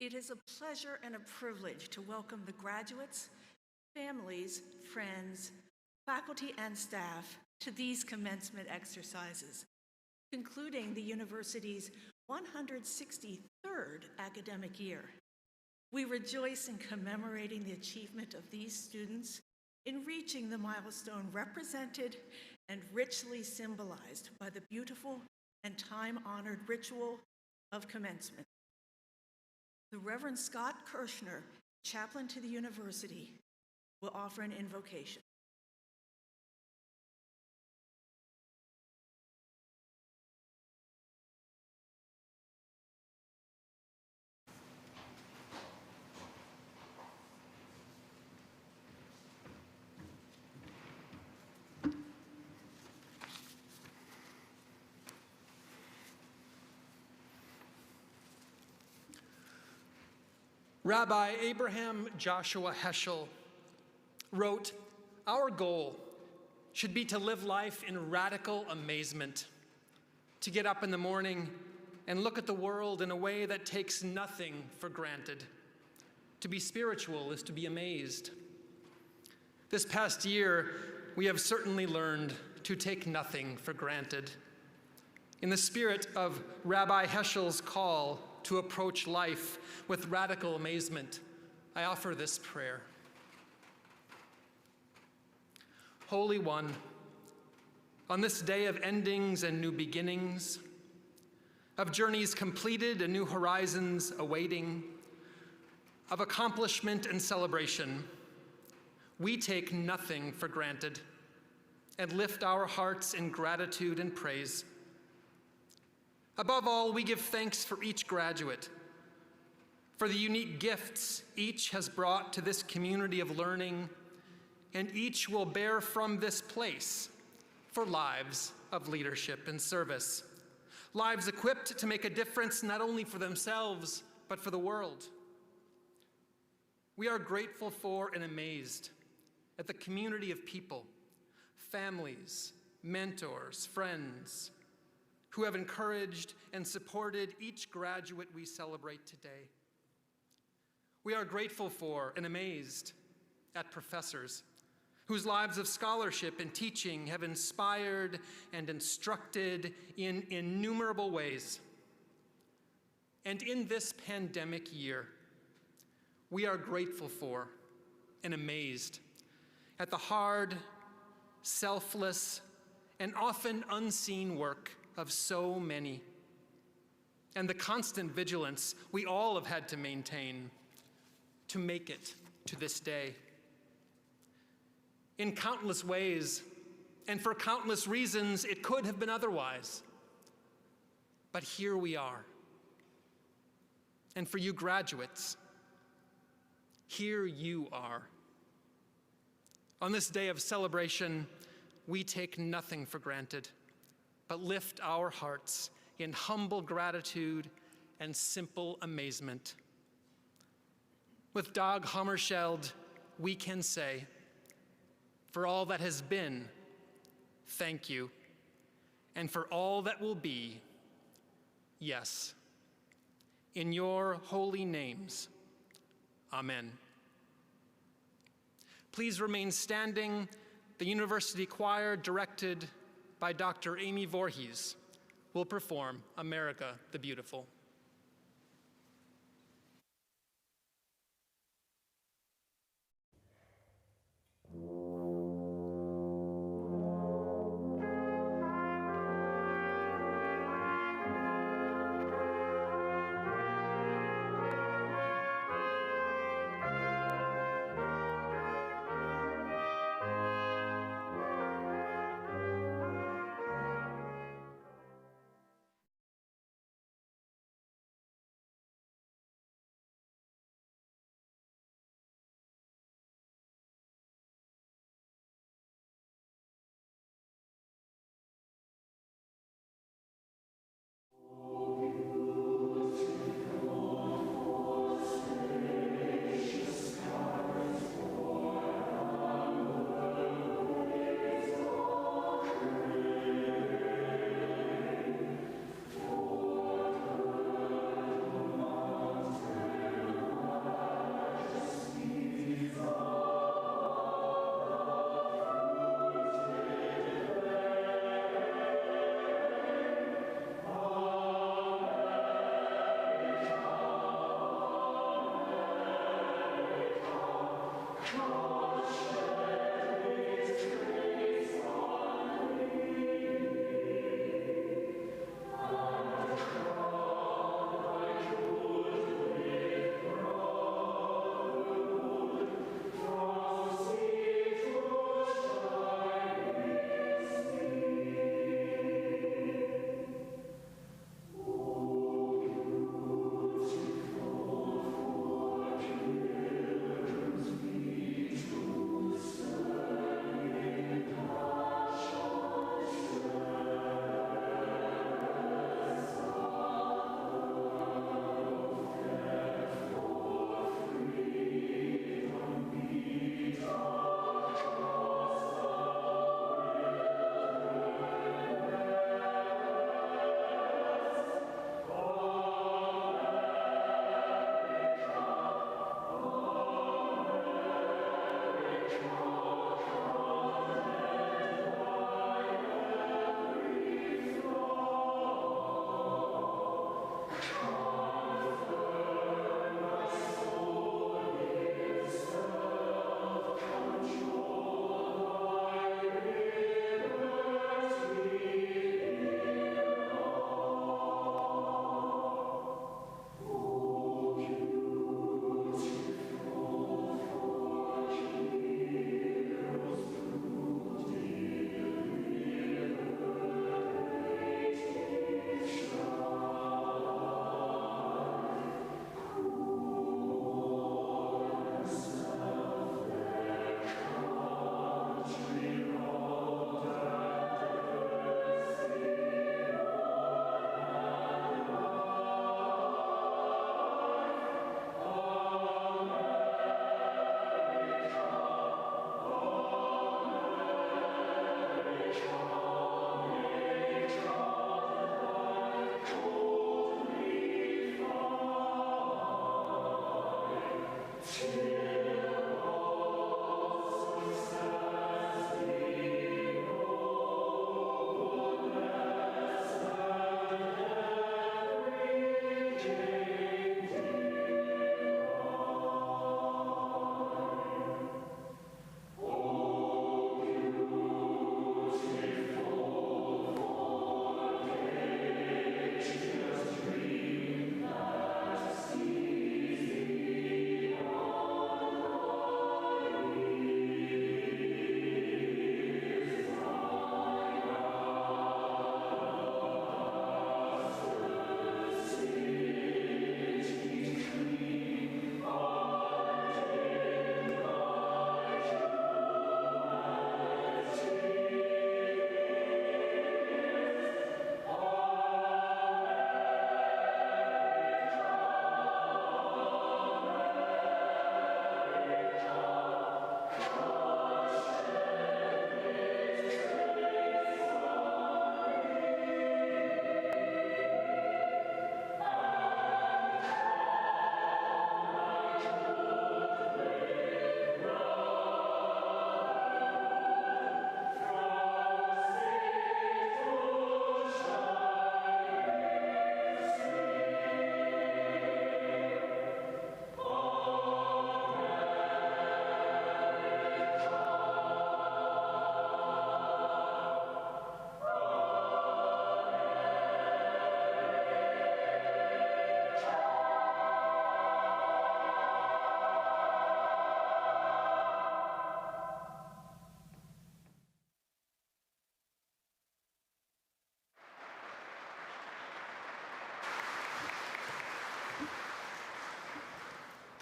It is a pleasure and a privilege to welcome the graduates, families, friends, faculty, and staff to these commencement exercises, concluding the university's 163rd academic year. We rejoice in commemorating the achievement of these students in reaching the milestone represented and richly symbolized by the beautiful and time-honored ritual of commencement. The Reverend Scott Kirshner, chaplain to the university, will offer an invocation. Rabbi Abraham Joshua Heschel wrote, "Our goal should be to live life in radical amazement, to get up in the morning and look at the world in a way that takes nothing for granted. To be spiritual is to be amazed." This past year, we have certainly learned to take nothing for granted. In the spirit of Rabbi Heschel's call to approach life with radical amazement, I offer this prayer. Holy One, on this day of endings and new beginnings, of journeys completed and new horizons awaiting, of accomplishment and celebration, we take nothing for granted and lift our hearts in gratitude and praise. Above all, we give thanks for each graduate, for the unique gifts each has brought to this community of learning, and each will bear from this place for lives of leadership and service, lives equipped to make a difference not only for themselves, but for the world. We are grateful for and amazed at the community of people, families, mentors, friends, who have encouraged and supported each graduate we celebrate today. We are grateful for and amazed at professors whose lives of scholarship and teaching have inspired and instructed in innumerable ways. And in this pandemic year, we are grateful for and amazed at the hard, selfless, and often unseen work of so many, and the constant vigilance we all have had to maintain to make it to this day. In countless ways, and for countless reasons, it could have been otherwise. But here we are. And for you graduates, here you are. On this day of celebration, we take nothing for granted, but lift our hearts in humble gratitude and simple amazement. With Dag Hammarskjöld, we can say, for all that has been, thank you, and for all that will be, yes. In your holy names, amen. Please remain standing. The University Choir, directed by Dr. Amy Voorhees, will perform America the Beautiful.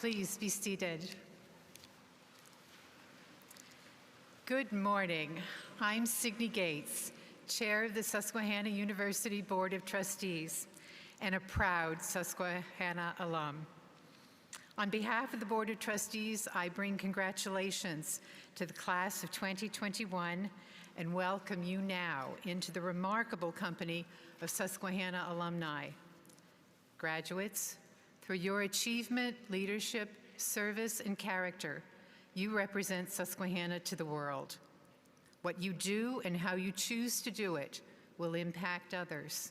Please be seated. Good morning. I'm Signe Gates, Chair of the Susquehanna University Board of Trustees and a proud Susquehanna alum. On behalf of the Board of Trustees, I bring congratulations to the class of 2021 and welcome you now into the remarkable company of Susquehanna alumni. Graduates, through your achievement, leadership, service, and character, you represent Susquehanna to the world. What you do and how you choose to do it will impact others.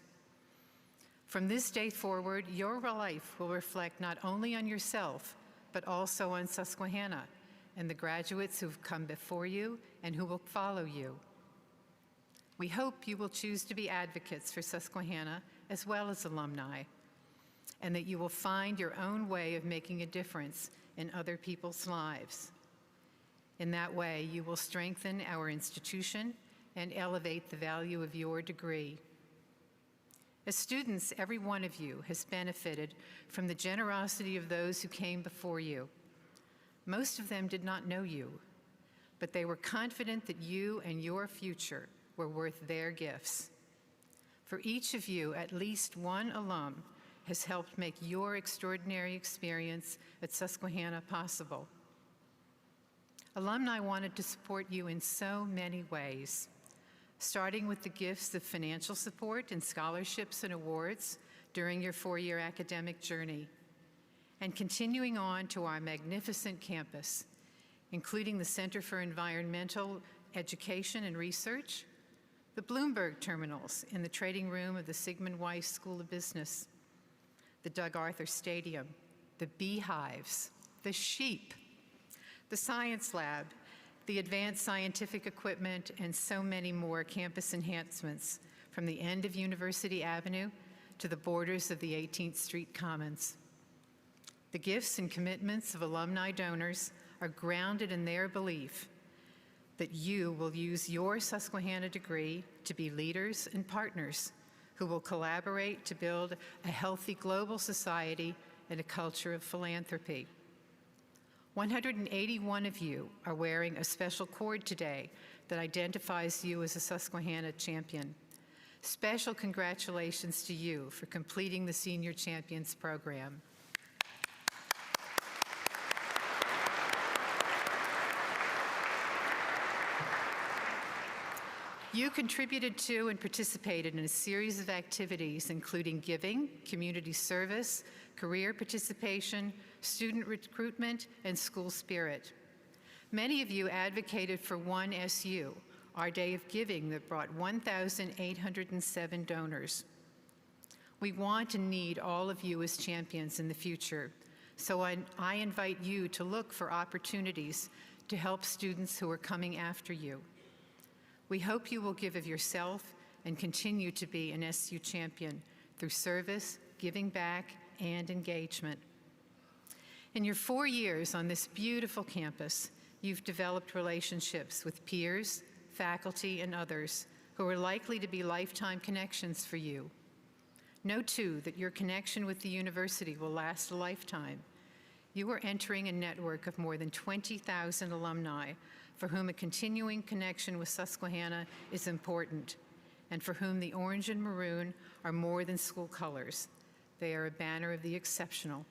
From this day forward, your life will reflect not only on yourself, but also on Susquehanna and the graduates who've come before you and who will follow you. We hope you will choose to be advocates for Susquehanna as well as alumni, and that you will find your own way of making a difference in other people's lives. In that way, you will strengthen our institution and elevate the value of your degree. As students, every one of you has benefited from the generosity of those who came before you. Most of them did not know you, but they were confident that you and your future were worth their gifts. For each of you, at least one alum has helped make your extraordinary experience at Susquehanna possible. Alumni wanted to support you in so many ways, starting with the gifts of financial support and scholarships and awards during your four-year academic journey, and continuing on to our magnificent campus, including the Center for Environmental Education and Research, the Bloomberg terminals in the trading room of the Sigmund Weiss School of Business, the Doug Arthur Stadium, the beehives, the sheep, the science lab, the advanced scientific equipment, and so many more campus enhancements from the end of University Avenue to the borders of the 18th Street Commons. The gifts and commitments of alumni donors are grounded in their belief that you will use your Susquehanna degree to be leaders and partners who will collaborate to build a healthy global society and a culture of philanthropy. 181 of you are wearing a special cord today that identifies you as a Susquehanna champion. Special congratulations to you for completing the Senior Champions program. You contributed to and participated in a series of activities including giving, community service, career participation, student recruitment, and school spirit. Many of you advocated for One SU, our day of giving that brought 1,807 donors. We want and need all of you as champions in the future, so I invite you to look for opportunities to help students who are coming after you. We hope you will give of yourself and continue to be an SU champion through service, giving back, and engagement. In your 4 years on this beautiful campus, you've developed relationships with peers, faculty, and others who are likely to be lifetime connections for you. Know, too, that your connection with the university will last a lifetime. You are entering a network of more than 20,000 alumni for whom a continuing connection with Susquehanna is important, and for whom the orange and maroon are more than school colors. They are a banner of the exceptional.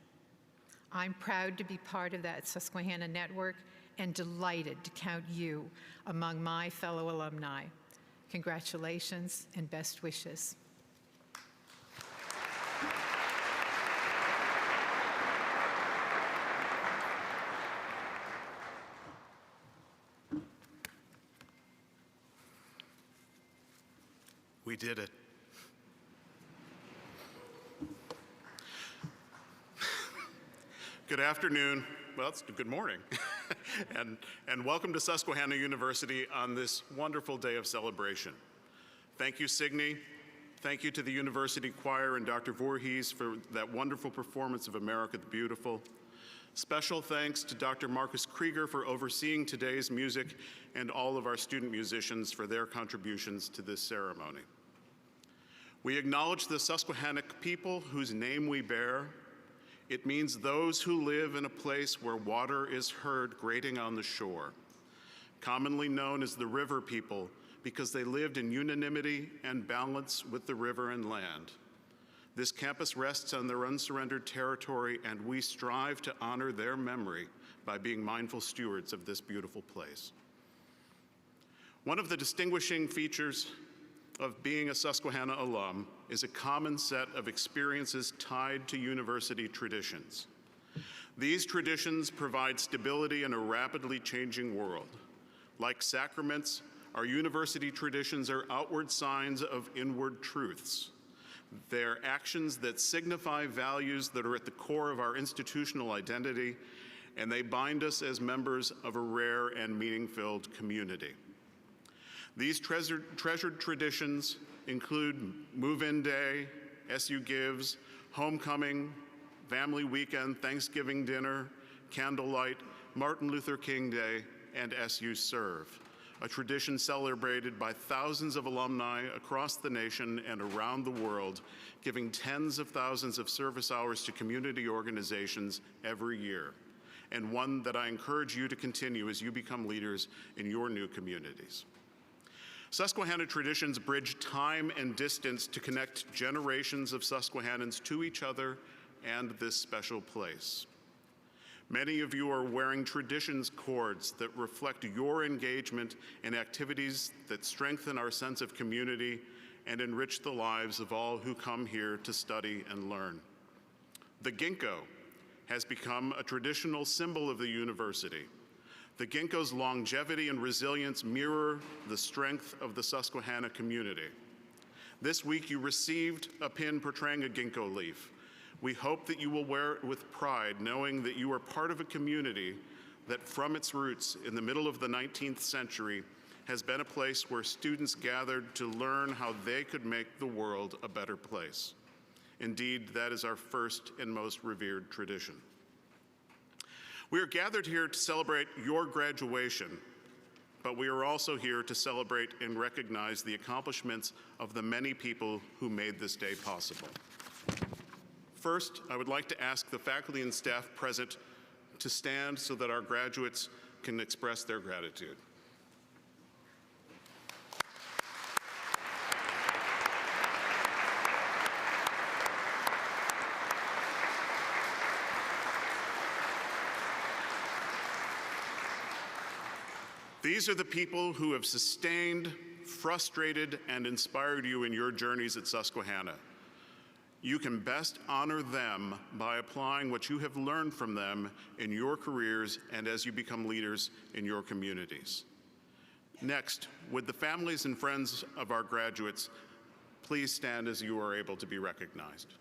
I'm proud to be part of that Susquehanna network and delighted to count you among my fellow alumni. Congratulations and best wishes. We did it. Good afternoon. Well, it's good morning. and welcome to Susquehanna University on this wonderful day of celebration. Thank you, Signe. Thank you to the University Choir and Dr. Voorhees for that wonderful performance of America the Beautiful. Special thanks to Dr. Marcus Krieger for overseeing today's music and all of our student musicians for their contributions to this ceremony. We acknowledge the Susquehannock people whose name we bear. It means those who live in a place where water is heard grating on the shore, commonly known as the river people because they lived in unanimity and balance with the river and land. This campus rests on their unsurrendered territory, and we strive to honor their memory by being mindful stewards of this beautiful place. One of the distinguishing features of being a Susquehanna alum is a common set of experiences tied to university traditions. These traditions provide stability in a rapidly changing world. Like sacraments, our university traditions are outward signs of inward truths. They're actions that signify values that are at the core of our institutional identity and they bind us as members of a rare and meaning-filled community. These treasured traditions include Move-In Day, SU Gives, Homecoming, Family Weekend, Thanksgiving Dinner, Candlelight, Martin Luther King Day, and SU Serve, a tradition celebrated by thousands of alumni across the nation and around the world, giving tens of thousands of service hours to community organizations every year, and one that I encourage you to continue as you become leaders in your new communities. Susquehanna traditions bridge time and distance to connect generations of Susquehannans to each other and this special place. Many of you are wearing traditions cords that reflect your engagement in activities that strengthen our sense of community and enrich the lives of all who come here to study and learn. The ginkgo has become a traditional symbol of the university. The ginkgo's longevity and resilience mirror the strength of the Susquehanna community. This week you received a pin portraying a ginkgo leaf. We hope that you will wear it with pride, knowing that you are part of a community that from its roots in the middle of the 19th century has been a place where students gathered to learn how they could make the world a better place. Indeed, that is our first and most revered tradition. We are gathered here to celebrate your graduation, but we are also here to celebrate and recognize the accomplishments of the many people who made this day possible. First, I would like to ask the faculty and staff present to stand so that our graduates can express their gratitude. These are the people who have sustained, frustrated, and inspired you in your journeys at Susquehanna. You can best honor them by applying what you have learned from them in your careers and as you become leaders in your communities. Next, would the families and friends of our graduates please stand as you are able to be recognized.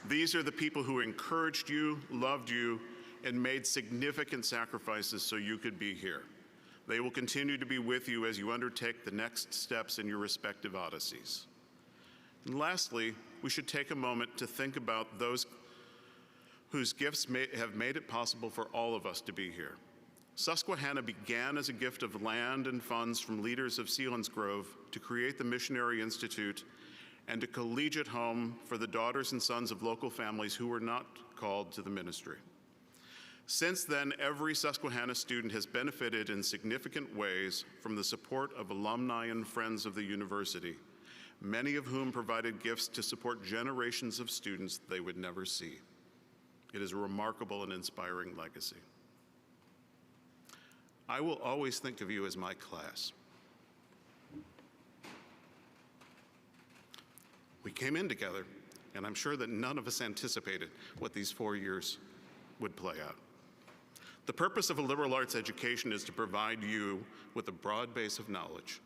These are the people who encouraged you, loved you, and made significant sacrifices so you could be here. They will continue to be with you as you undertake the next steps in your respective odysseys. And lastly, we should take a moment to think about those whose gifts have made it possible for all of us to be here. Susquehanna began as a gift of land and funds from leaders of Selinsgrove to create the Missionary Institute and a collegiate home for the daughters and sons of local families who were not called to the ministry. Since then, every Susquehanna student has benefited in significant ways from the support of alumni and friends of the university, many of whom provided gifts to support generations of students they would never see. It is a remarkable and inspiring legacy. I will always think of you as my class. We came in together, and I'm sure that none of us anticipated what these 4 years would play out. The purpose of a liberal arts education is to provide you with a broad base of knowledge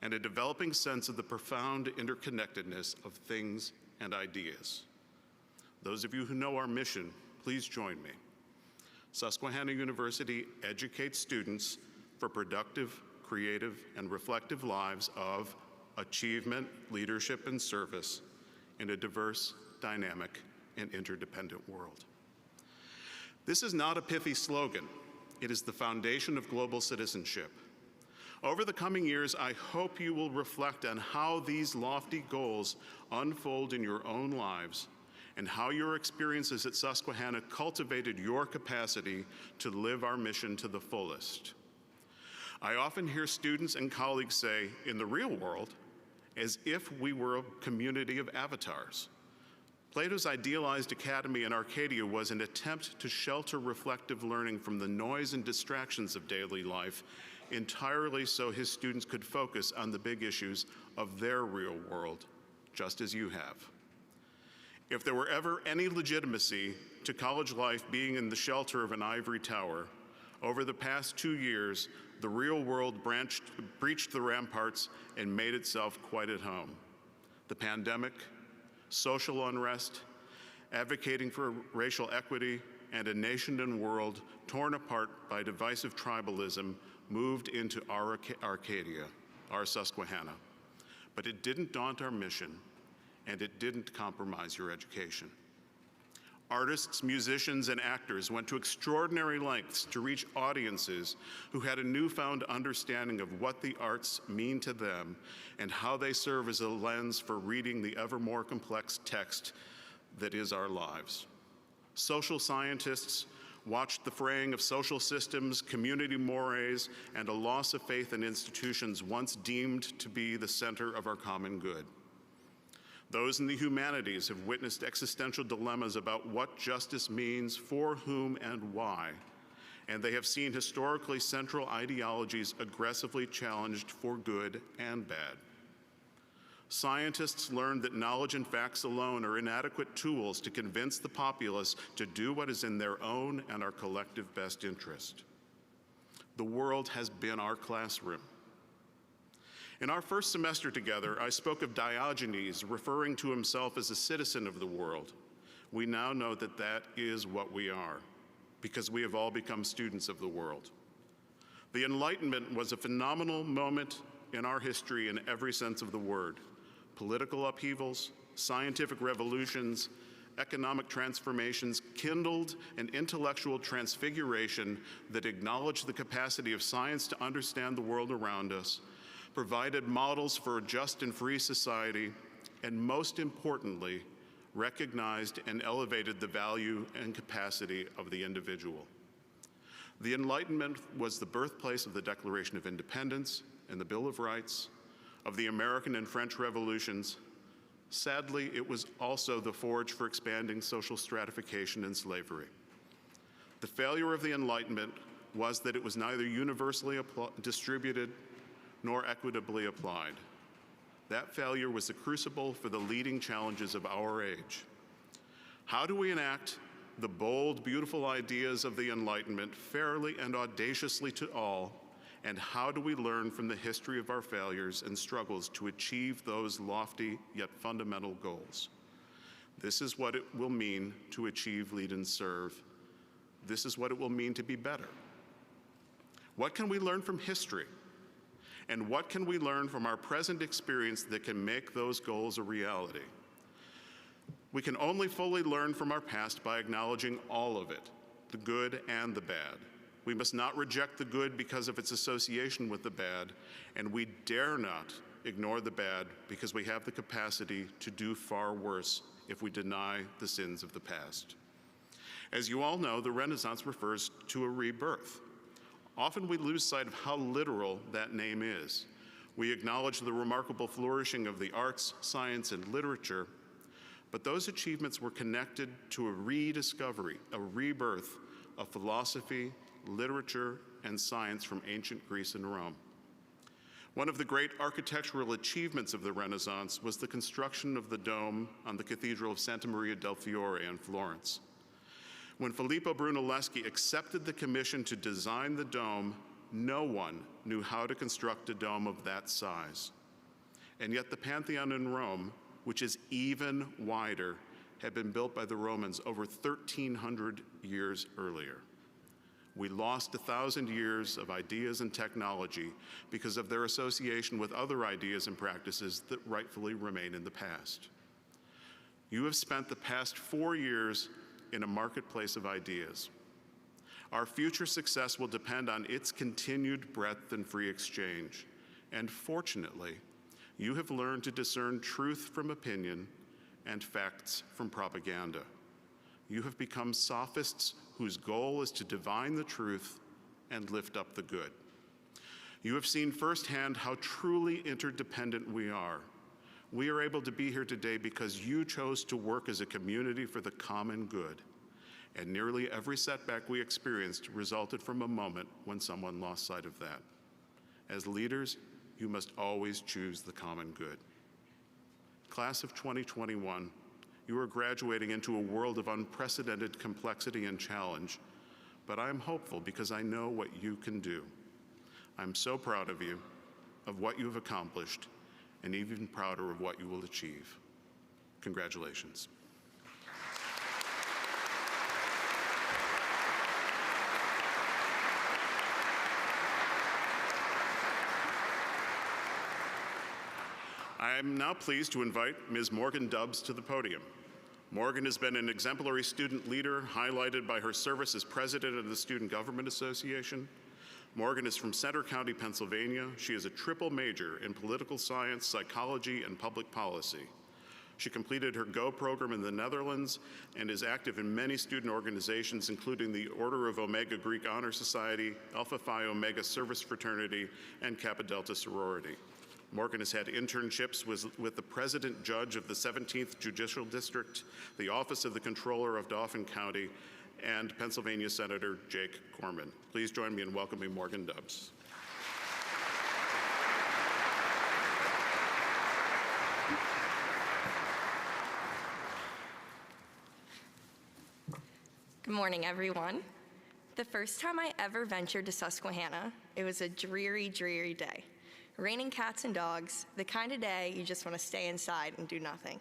and a developing sense of the profound interconnectedness of things and ideas. Those of you who know our mission, please join me. Susquehanna University educates students for productive, creative, and reflective lives of achievement, leadership, and service in a diverse, dynamic, and interdependent world. This is not a pithy slogan. It is the foundation of global citizenship. Over the coming years, I hope you will reflect on how these lofty goals unfold in your own lives and how your experiences at Susquehanna cultivated your capacity to live our mission to the fullest. I often hear students and colleagues say, in the real world, as if we were a community of avatars. Plato's idealized academy in Arcadia was an attempt to shelter reflective learning from the noise and distractions of daily life entirely so his students could focus on the big issues of their real world, just as you have. If there were ever any legitimacy to college life being in the shelter of an ivory tower, Over the past 2 years, the real world breached the ramparts and made itself quite at home. The pandemic, social unrest, advocating for racial equity, and a nation and world torn apart by divisive tribalism moved into our Arcadia, our Susquehanna. But it didn't daunt our mission, and it didn't compromise your education. Artists, musicians, and actors went to extraordinary lengths to reach audiences who had a newfound understanding of what the arts mean to them and how they serve as a lens for reading the ever more complex text that is our lives. Social scientists watched the fraying of social systems, community mores, and a loss of faith in institutions once deemed to be the center of our common good. Those in the humanities have witnessed existential dilemmas about what justice means, for whom, and why, and they have seen historically central ideologies aggressively challenged for good and bad. Scientists learned that knowledge and facts alone are inadequate tools to convince the populace to do what is in their own and our collective best interest. The world has been our classroom. In our first semester together, I spoke of Diogenes referring to himself as a citizen of the world. We now know that that is what we are, because we have all become students of the world. The Enlightenment was a phenomenal moment in our history in every sense of the word. Political upheavals, scientific revolutions, economic transformations kindled an intellectual transfiguration that acknowledged the capacity of science to understand the world around us, provided models for a just and free society, and most importantly, recognized and elevated the value and capacity of the individual. The Enlightenment was the birthplace of the Declaration of Independence and the Bill of Rights, of the American and French revolutions. Sadly, it was also the forge for expanding social stratification and slavery. The failure of the Enlightenment was that it was neither universally distributed nor equitably applied. That failure was the crucible for the leading challenges of our age. How do we enact the bold, beautiful ideas of the Enlightenment fairly and audaciously to all, and how do we learn from the history of our failures and struggles to achieve those lofty yet fundamental goals? This is what it will mean to achieve, lead, and serve. This is what it will mean to be better. What can we learn from history? And what can we learn from our present experience that can make those goals a reality? We can only fully learn from our past by acknowledging all of it, the good and the bad. We must not reject the good because of its association with the bad, and we dare not ignore the bad because we have the capacity to do far worse if we deny the sins of the past. As you all know, the Renaissance refers to a rebirth. Often we lose sight of how literal that name is. We acknowledge the remarkable flourishing of the arts, science, and literature, but those achievements were connected to a rediscovery, a rebirth of philosophy, literature, and science from ancient Greece and Rome. One of the great architectural achievements of the Renaissance was the construction of the dome on the Cathedral of Santa Maria del Fiore in Florence. When Filippo Brunelleschi accepted the commission to design the dome, no one knew how to construct a dome of that size. And yet the Pantheon in Rome, which is even wider, had been built by the Romans over 1,300 years earlier. We lost 1,000 years of ideas and technology because of their association with other ideas and practices that rightfully remain in the past. You have spent the past 4 years in a marketplace of ideas. Our future success will depend on its continued breadth and free exchange. And fortunately, you have learned to discern truth from opinion and facts from propaganda. You have become sophists whose goal is to divine the truth and lift up the good. You have seen firsthand how truly interdependent we are. We are able to be here today because you chose to work as a community for the common good. And nearly every setback we experienced resulted from a moment when someone lost sight of that. As leaders, you must always choose the common good. Class of 2021, you are graduating into a world of unprecedented complexity and challenge, but I am hopeful because I know what you can do. I'm so proud of you, of what you have accomplished, and even prouder of what you will achieve. Congratulations. I am now pleased to invite Ms. Morgan Dubbs to the podium. Morgan has been an exemplary student leader, highlighted by her service as president of the Student Government Association. Morgan is from Center County, Pennsylvania. She is a triple major in political science, psychology, and public policy. She completed her GO program in the Netherlands and is active in many student organizations, including the Order of Omega Greek Honor Society, Alpha Phi Omega Service Fraternity, and Kappa Delta Sorority. Morgan has had internships with the President Judge of the 17th Judicial District, the Office of the Controller of Dauphin County, and Pennsylvania Senator Jake Corman. Please join me in welcoming Morgan Dubbs. Good morning, everyone. The first time I ever ventured to Susquehanna, it was a dreary, dreary day. Raining cats and dogs, the kind of day you just want to stay inside and do nothing.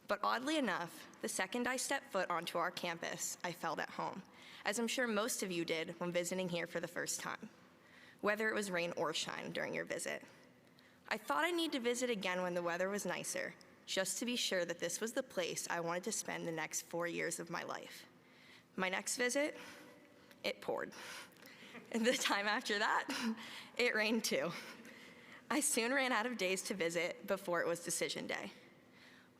But oddly enough, the second I stepped foot onto our campus, I felt at home, as I'm sure most of you did when visiting here for the first time, whether it was rain or shine during your visit. I thought I'd need to visit again when the weather was nicer, just to be sure that this was the place I wanted to spend the next 4 years of my life. My next visit, it poured. And the time after that, it rained too. I soon ran out of days to visit before it was decision day.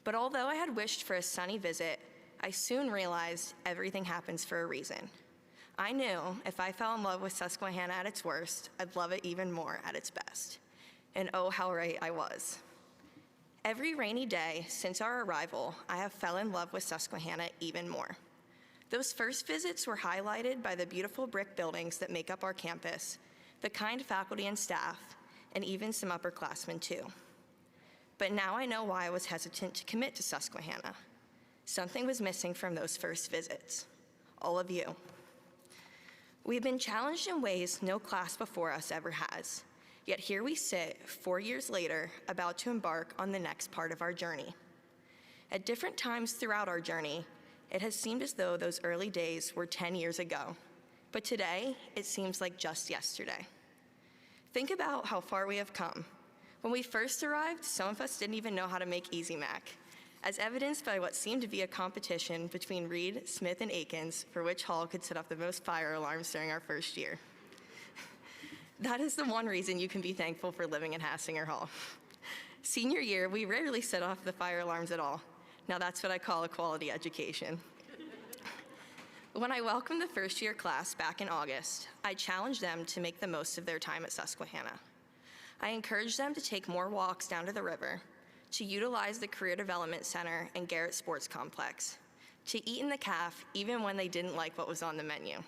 But although I had wished for a sunny visit, I soon realized everything happens for a reason. I knew if I fell in love with Susquehanna at its worst, I'd love it even more at its best. And oh, how right I was. Every rainy day since our arrival, I have fell in love with Susquehanna even more. Those first visits were highlighted by the beautiful brick buildings that make up our campus, the kind faculty and staff, and even some upperclassmen too. But now I know why I was hesitant to commit to Susquehanna. Something was missing from those first visits. All of you. We've been challenged in ways no class before us ever has, yet here we sit 4 years later, about to embark on the next part of our journey. At different times throughout our journey, it has seemed as though those early days were 10 years ago, but today it seems like just yesterday. Think about how far we have come. When we first arrived, some of us didn't even know how to make Easy Mac, as evidenced by what seemed to be a competition between Reed, Smith, and Akins for which hall could set off the most fire alarms during our first year. That is the one reason you can be thankful for living in Hassinger Hall. Senior year, we rarely set off the fire alarms at all. Now that's what I call a quality education. When I welcomed the first year class back in August, I challenged them to make the most of their time at Susquehanna. I encouraged them to take more walks down to the river, to utilize the Career Development Center and Garrett Sports Complex, to eat in the caf even when they didn't like what was on the menu.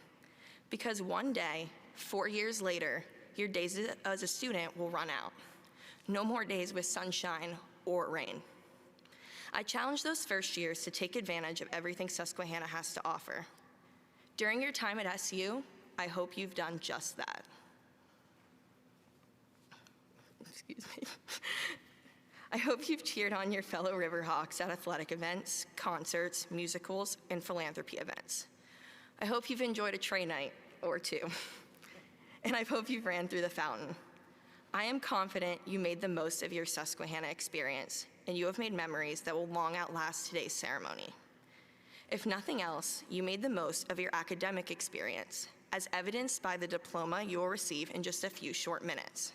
Because one day, 4 years later, your days as a student will run out. No more days with sunshine or rain. I challenged those first years to take advantage of everything Susquehanna has to offer. During your time at SU, I hope you've done just that. Excuse me. I hope you've cheered on your fellow Riverhawks at athletic events, concerts, musicals, and philanthropy events. I hope you've enjoyed a tray night or two. And I hope you've ran through the fountain. I am confident you made the most of your Susquehanna experience, and you have made memories that will long outlast today's ceremony. If nothing else, you made the most of your academic experience, as evidenced by the diploma you will receive in just a few short minutes.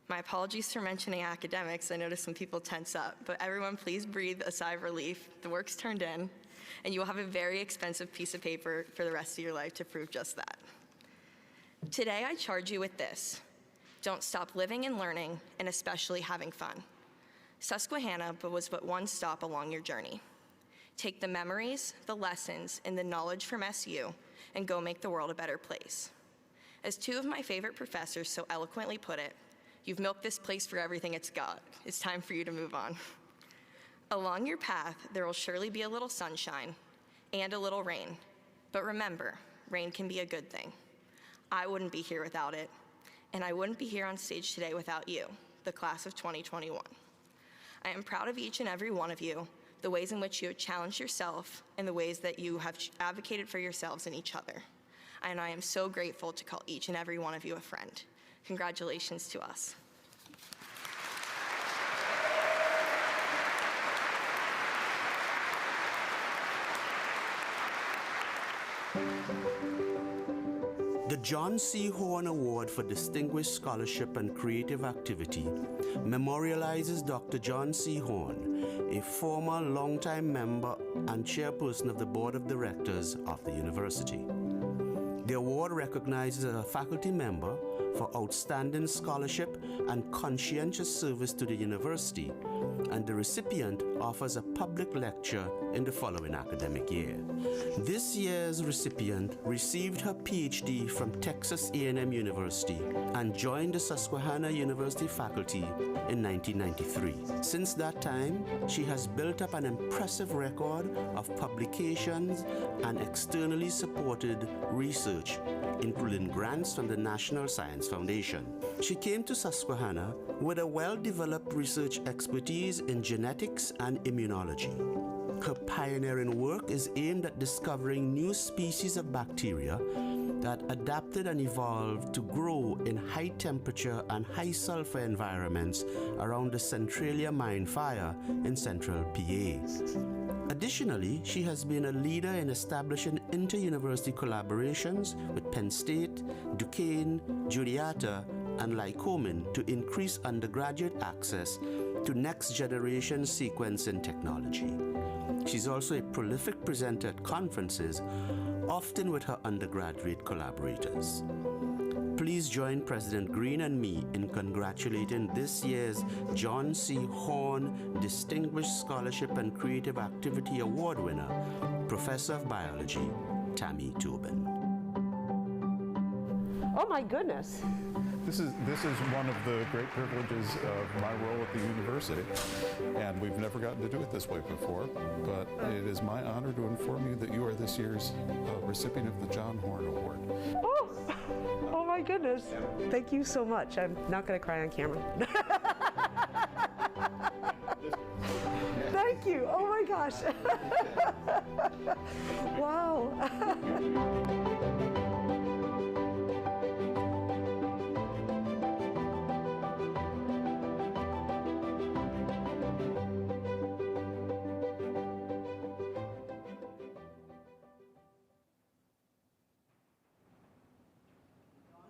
My apologies for mentioning academics. I noticed some people tense up, but everyone please breathe a sigh of relief. The work's turned in, and you will have a very expensive piece of paper for the rest of your life to prove just that. Today, I charge you with this. Don't stop living and learning, and especially having fun. Susquehanna was but one stop along your journey. Take the memories, the lessons, and the knowledge from SU, and go make the world a better place. As two of my favorite professors so eloquently put it, you've milked this place for everything it's got. It's time for you to move on. Along your path, there will surely be a little sunshine and a little rain. But remember, rain can be a good thing. I wouldn't be here without it, and I wouldn't be here on stage today without you, the class of 2021. I am proud of each and every one of you, the ways in which you have challenged yourself and the ways that you have advocated for yourselves and each other. And I am so grateful to call each and every one of you a friend. Congratulations to us. The John C. Horn Award for Distinguished Scholarship and Creative Activity memorializes Dr. John C. Horn, a former longtime member and chairperson of the Board of Directors of the university. The award recognizes a faculty member for outstanding scholarship and conscientious service to the university, and the recipient offers a public lecture in the following academic year. This year's recipient received her PhD from Texas A&M University and joined the Susquehanna University faculty in 1993. Since that time, she has built up an impressive record of publications and externally supported research, including grants from the National Science Foundation. She came to Susquehanna with a well-developed research expertise in genetics and immunology. Her pioneering work is aimed at discovering new species of bacteria that adapted and evolved to grow in high temperature and high sulfur environments around the Centralia mine fire in central PA. Additionally, she has been a leader in establishing inter-university collaborations with Penn State, Duquesne, Juliata, and Lycoming to increase undergraduate access to next-generation sequencing technology. She's also a prolific presenter at conferences, often with her undergraduate collaborators. Please join President Green and me in congratulating this year's John C. Horn Distinguished Scholarship and Creative Activity Award winner, Professor of Biology, Tammy Tobin. Oh my goodness. This is one of the great privileges of my role at the university, and we've never gotten to do it this way before, but it is my honor to inform you that you are this year's recipient of the John Horn Award. Oh my goodness. Thank you so much. I'm not going to cry on camera. Thank you. Oh my gosh. Wow.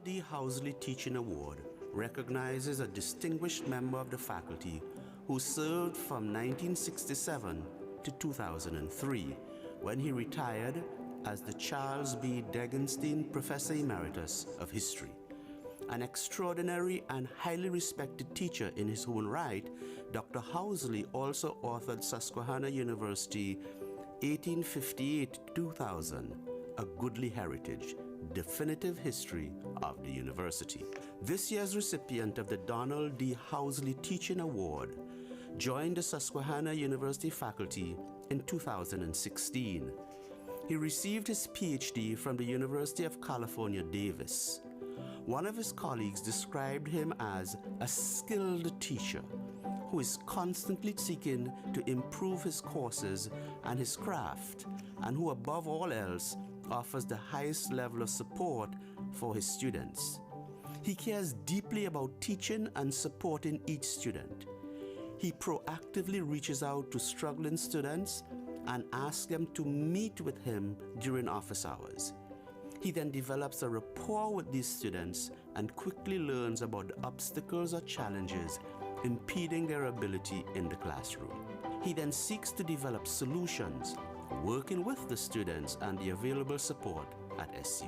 D. Housley Teaching Award recognizes a distinguished member of the faculty who served from 1967 to 2003, when he retired as the Charles B. Degenstein Professor Emeritus of History. An extraordinary and highly respected teacher in his own right, Dr. Housley also authored Susquehanna University 1858-2000, A Goodly Heritage, Definitive History of the University. This year's recipient of the Donald D. Housley Teaching Award joined the Susquehanna University faculty in 2016. He received his PhD from the University of California, Davis. One of his colleagues described him as a skilled teacher who is constantly seeking to improve his courses and his craft, and who above all else offers the highest level of support for his students. He cares deeply about teaching and supporting each student. He proactively reaches out to struggling students and asks them to meet with him during office hours. He then develops a rapport with these students and quickly learns about the obstacles or challenges impeding their ability in the classroom. He then seeks to develop solutions, working with the students and the available support at SU.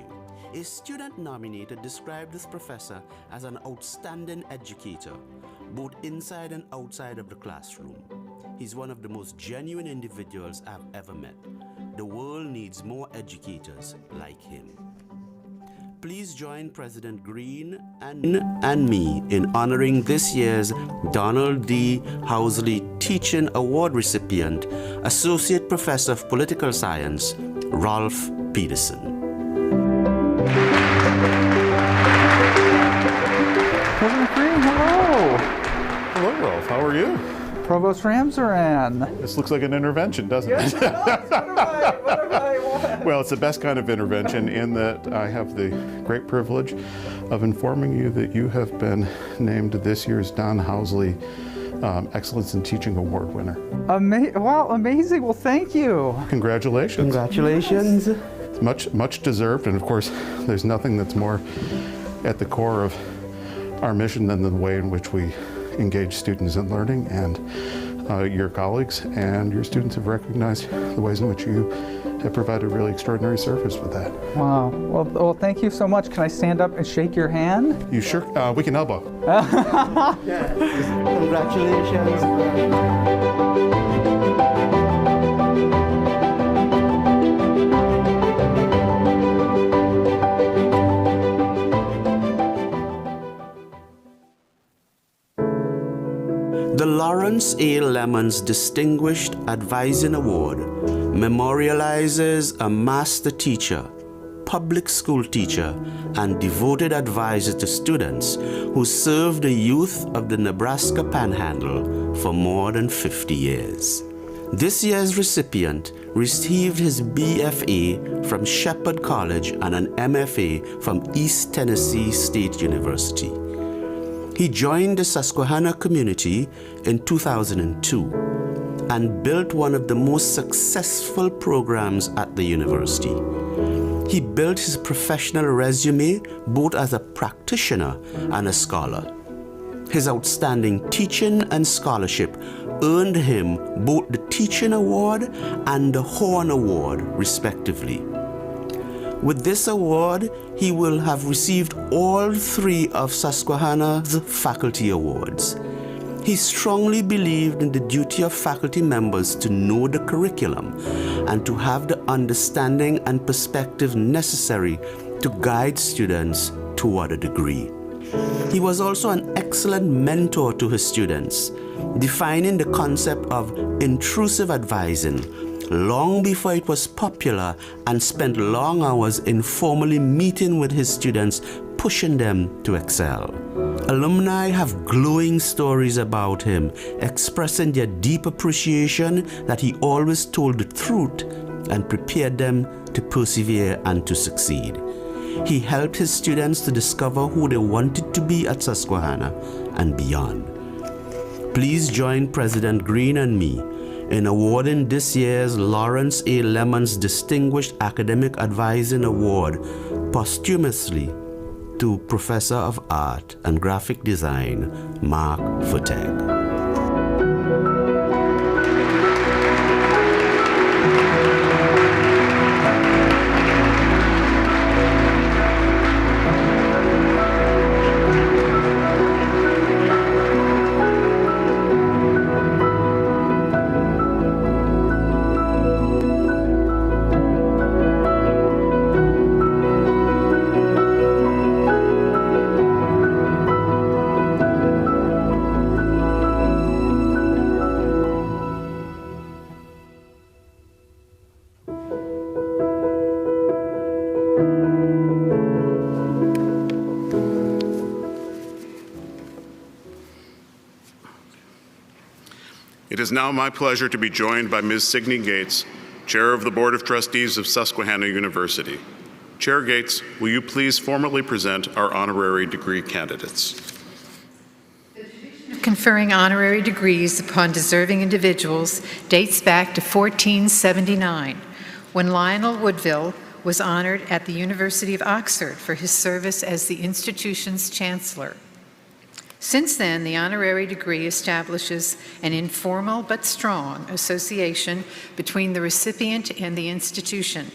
A student nominated described this professor as an outstanding educator, both inside and outside of the classroom. He's one of the most genuine individuals I've ever met. The world needs more educators like him. Please join President Green and me in honoring this year's Donald D. Housley Teaching Award recipient, Associate Professor of Political Science, Rolf Peterson. Provost Ramsaran. This looks like an intervention, doesn't it? What have I won? Well, it's the best kind of intervention in that I have the great privilege of informing you that you have been named this year's Don Housley Excellence in Teaching Award winner. Wow, amazing. Well, thank you. Congratulations. Congratulations. It's much deserved, and of course, there's nothing that's more at the core of our mission than the way in which we engage students in learning, and your colleagues and your students have recognized the ways in which you have provided really extraordinary service with that. Wow. Well, thank you so much. Can I stand up and shake your hand? You sure? We can elbow. Congratulations. The Lawrence A. Lemons Distinguished Advising Award memorializes a master teacher, public school teacher, and devoted advisor to students who served the youth of the Nebraska Panhandle for more than 50 years. This year's recipient received his BFA from Shepherd College and an MFA from East Tennessee State University. He joined the Susquehanna community in 2002 and built one of the most successful programs at the university. He built his professional resume both as a practitioner and a scholar. His outstanding teaching and scholarship earned him both the Teaching Award and the Horn Award, respectively. With this award, he will have received all three of Susquehanna's faculty awards. He strongly believed in the duty of faculty members to know the curriculum and to have the understanding and perspective necessary to guide students toward a degree. He was also an excellent mentor to his students, defining the concept of intrusive advising long before it was popular, and spent long hours informally meeting with his students, pushing them to excel. Alumni have glowing stories about him, expressing their deep appreciation that he always told the truth and prepared them to persevere and to succeed. He helped his students to discover who they wanted to be at Susquehanna and beyond. Please join President Green and me in awarding this year's Lawrence A. Lemons Distinguished Academic Advising Award posthumously to Professor of Art and Graphic Design, Mark Futeg. It is now my pleasure to be joined by Ms. Signe Gates, Chair of the Board of Trustees of Susquehanna University. Chair Gates, will you please formally present our honorary degree candidates? Conferring honorary degrees upon deserving individuals dates back to 1479, when Lionel Woodville was honored at the University of Oxford for his service as the institution's chancellor. Since then, the honorary degree establishes an informal but strong association between the recipient and the institution.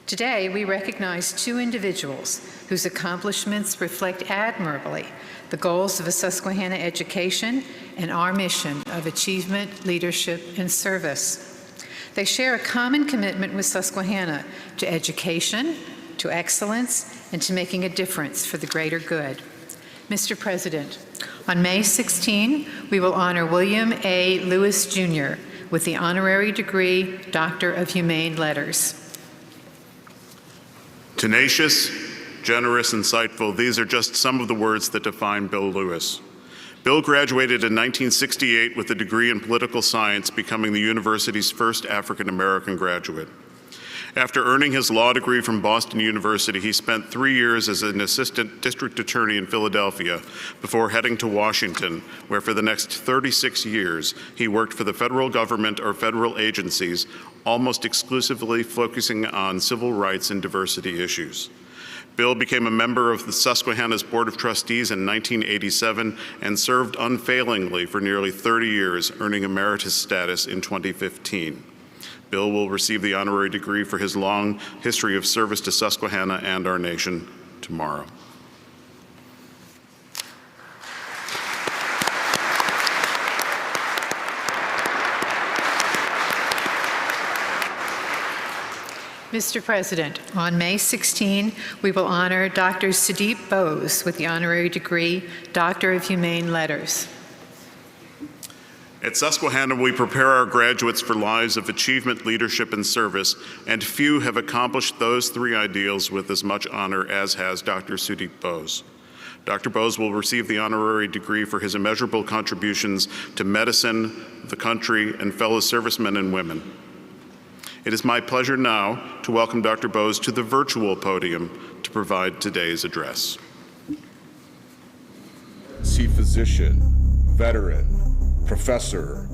Today, we recognize two individuals whose accomplishments reflect admirably the goals of a Susquehanna education and our mission of achievement, leadership, and service. They share a common commitment with Susquehanna to education, to excellence, and to making a difference for the greater good. Mr. President, on May 16, we will honor William A. Lewis, Jr. with the honorary degree Doctor of Humane Letters. Tenacious, generous, insightful, these are just some of the words that define Bill Lewis. Bill graduated in 1968 with a degree in political science, becoming the university's first African American graduate. After earning his law degree from Boston University, he spent 3 years as an assistant district attorney in Philadelphia before heading to Washington, where for the next 36 years he worked for the federal government or federal agencies, almost exclusively focusing on civil rights and diversity issues. Bill became a member of the Susquehanna's Board of Trustees in 1987 and served unfailingly for nearly 30 years, earning emeritus status in 2015. Bill will receive the honorary degree for his long history of service to Susquehanna and our nation tomorrow. Mr. President, on May 16, we will honor Dr. Sudeep Bose with the honorary degree, Doctor of Humane Letters. At Susquehanna, we prepare our graduates for lives of achievement, leadership, and service, and few have accomplished those three ideals with as much honor as has Dr. Sudeep Bose. Dr. Bose will receive the honorary degree for his immeasurable contributions to medicine, the country, and fellow servicemen and women. It is my pleasure now to welcome Dr. Bose to the virtual podium to provide today's address. See physician, veteran, professor,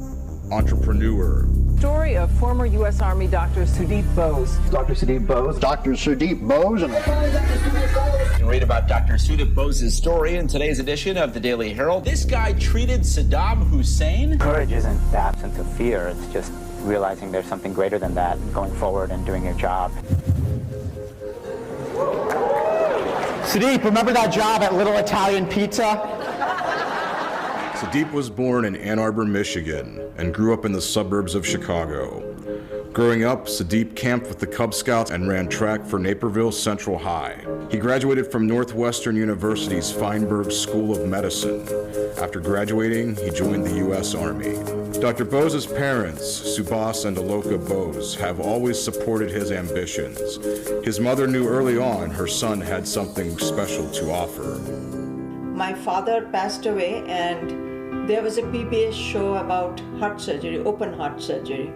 entrepreneur. Story of former U.S. Army Dr. Sudeep Bose. Dr. Sudeep Bose. Dr. Sudeep Bose. And read about Dr. Sudeep Bose's story in today's edition of the Daily Herald. This guy treated Saddam Hussein. Courage isn't the absence of fear. It's just realizing there's something greater than that and going forward and doing your job. Sudeep, remember that job at Little Italian Pizza? Sudeep was born in Ann Arbor, Michigan, and grew up in the suburbs of Chicago. Growing up, Sudeep camped with the Cub Scouts and ran track for Naperville Central High. He graduated from Northwestern University's Feinberg School of Medicine. After graduating, he joined the U.S. Army. Dr. Bose's parents, Subhas and Aloka Bose, have always supported his ambitions. His mother knew early on her son had something special to offer. My father passed away, and there was a PBS show about heart surgery, open heart surgery.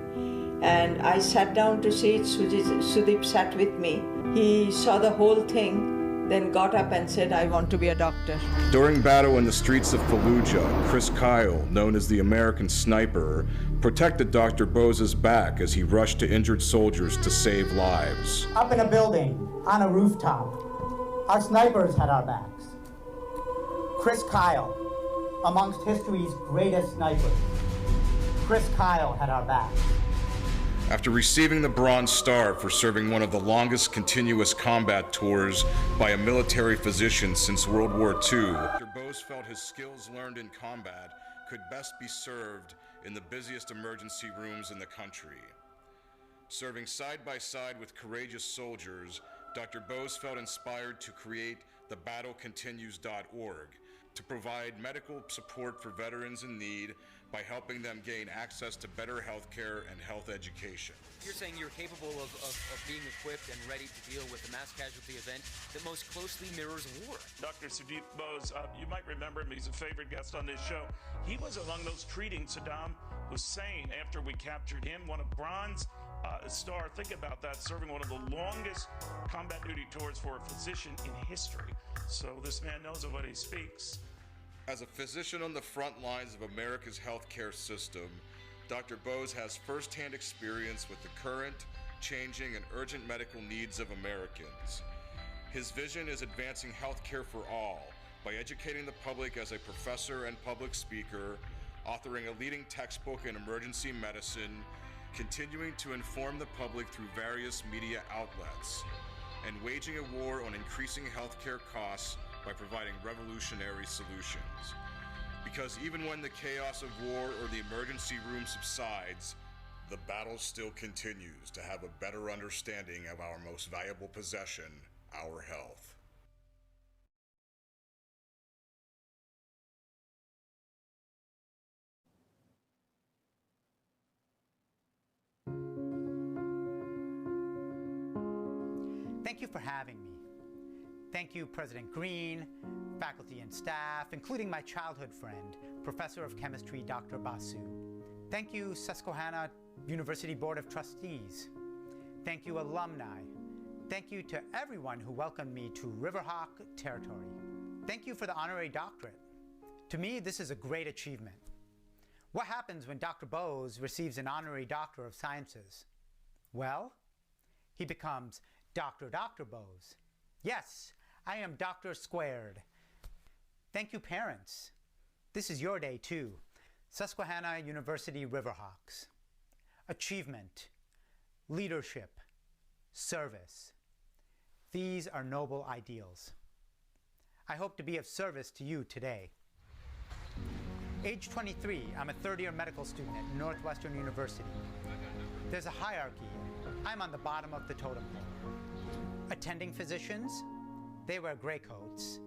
And I sat down to see it. Sudeep sat with me. He saw the whole thing, then got up and said, I want to be a doctor. During battle in the streets of Fallujah, Chris Kyle, known as the American Sniper, protected Dr. Bose's back as he rushed to injured soldiers to save lives. Up in a building, on a rooftop, our snipers had our backs. Chris Kyle, amongst history's greatest snipers. Chris Kyle had our backs. After receiving the Bronze Star for serving one of the longest continuous combat tours by a military physician since World War II, Dr. Bose felt his skills learned in combat could best be served in the busiest emergency rooms in the country. Serving side by side with courageous soldiers, Dr. Bose felt inspired to create the battlecontinues.org to provide medical support for veterans in need by helping them gain access to better health care and health education. You're saying you're capable of being equipped and ready to deal with a mass casualty event that most closely mirrors war. Dr. Sudeep Bose, you might remember him, he's a favorite guest on this show. He was among those treating Saddam Hussein after we captured him, won a Bronze Star. Think about that, serving one of the longest combat duty tours for a physician in history. So this man knows of what he speaks. As a physician on the front lines of America's healthcare system, Dr. Bose has firsthand experience with the current, changing, and urgent medical needs of Americans. His vision is advancing healthcare for all by educating the public as a professor and public speaker, authoring a leading textbook in emergency medicine, continuing to inform the public through various media outlets, and waging a war on increasing healthcare costs by providing revolutionary solutions. Because even when the chaos of war or the emergency room subsides, the battle still continues to have a better understanding of our most valuable possession, our health. Thank you for having me. Thank you, President Green, faculty and staff, including my childhood friend, Professor of Chemistry, Dr. Basu. Thank you, Susquehanna University Board of Trustees. Thank you, alumni. Thank you to everyone who welcomed me to Riverhawk territory. Thank you for the honorary doctorate. To me, this is a great achievement. What happens when Dr. Bose receives an honorary Doctor of Sciences? Well, he becomes Dr. Bose. Yes, I am Dr. Squared. Thank you, parents. This is your day, too. Susquehanna University Riverhawks. Achievement, leadership, service. These are noble ideals. I hope to be of service to you today. Age 23, I'm a third-year medical student at Northwestern University. There's a hierarchy. I'm on the bottom of the totem pole. Attending physicians, they wear gray coats.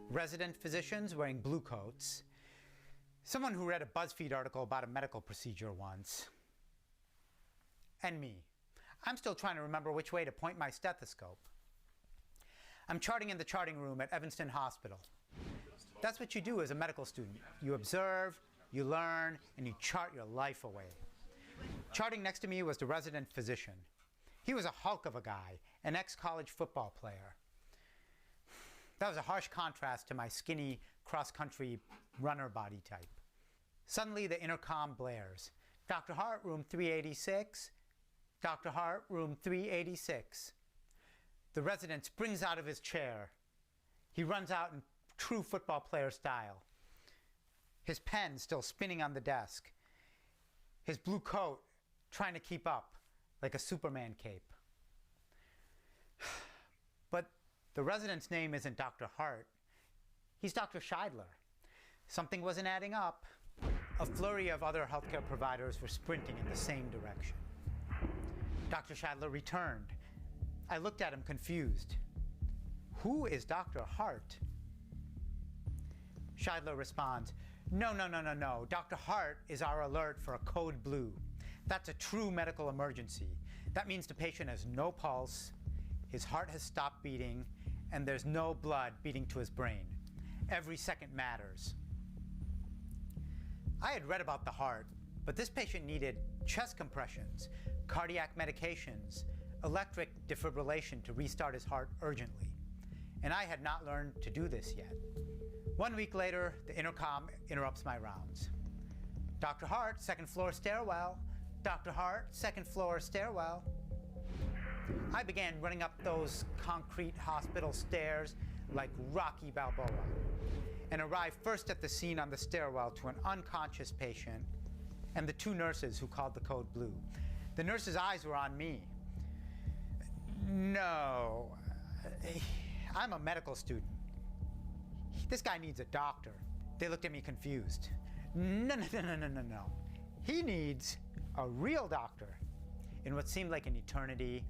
Resident physicians wearing blue coats. Someone who read a BuzzFeed article about a medical procedure once. And me. I'm still trying to remember which way to point my stethoscope. I'm charting in the charting room at Evanston Hospital. That's what you do as a medical student. You observe, you learn, and you chart your life away. Charting next to me was the resident physician. He was a hulk of a guy, an ex-college football player. That was a harsh contrast to my skinny, cross-country runner body type. Suddenly, the intercom blares. Dr. Hart, room 386. Dr. Hart, room 386. The resident springs out of his chair. He runs out in true football player style. His pen still spinning on the desk. His blue coat trying to keep up like a Superman cape. But the resident's name isn't Dr. Hart. He's Dr. Scheidler. Something wasn't adding up. A flurry of other healthcare providers were sprinting in the same direction. Dr. Scheidler returned. I looked at him confused. Who is Dr. Hart? Scheidler responds, No. Dr. Hart is our alert for a code blue. That's a true medical emergency. That means the patient has no pulse, his heart has stopped beating, and there's no blood beating to his brain. Every second matters. I had read about the heart, but this patient needed chest compressions, cardiac medications, electric defibrillation to restart his heart urgently. And I had not learned to do this yet. 1 week later, the intercom interrupts my rounds. Dr. Hart, second floor stairwell. Dr. Hart, second floor stairwell. I began running up those concrete hospital stairs like Rocky Balboa and arrived first at the scene on the stairwell to an unconscious patient and the two nurses who called the code blue. The nurses' eyes were on me. No, I'm a medical student. This guy needs a doctor. They looked at me confused. No. He needs a real doctor. In what seemed like an eternity,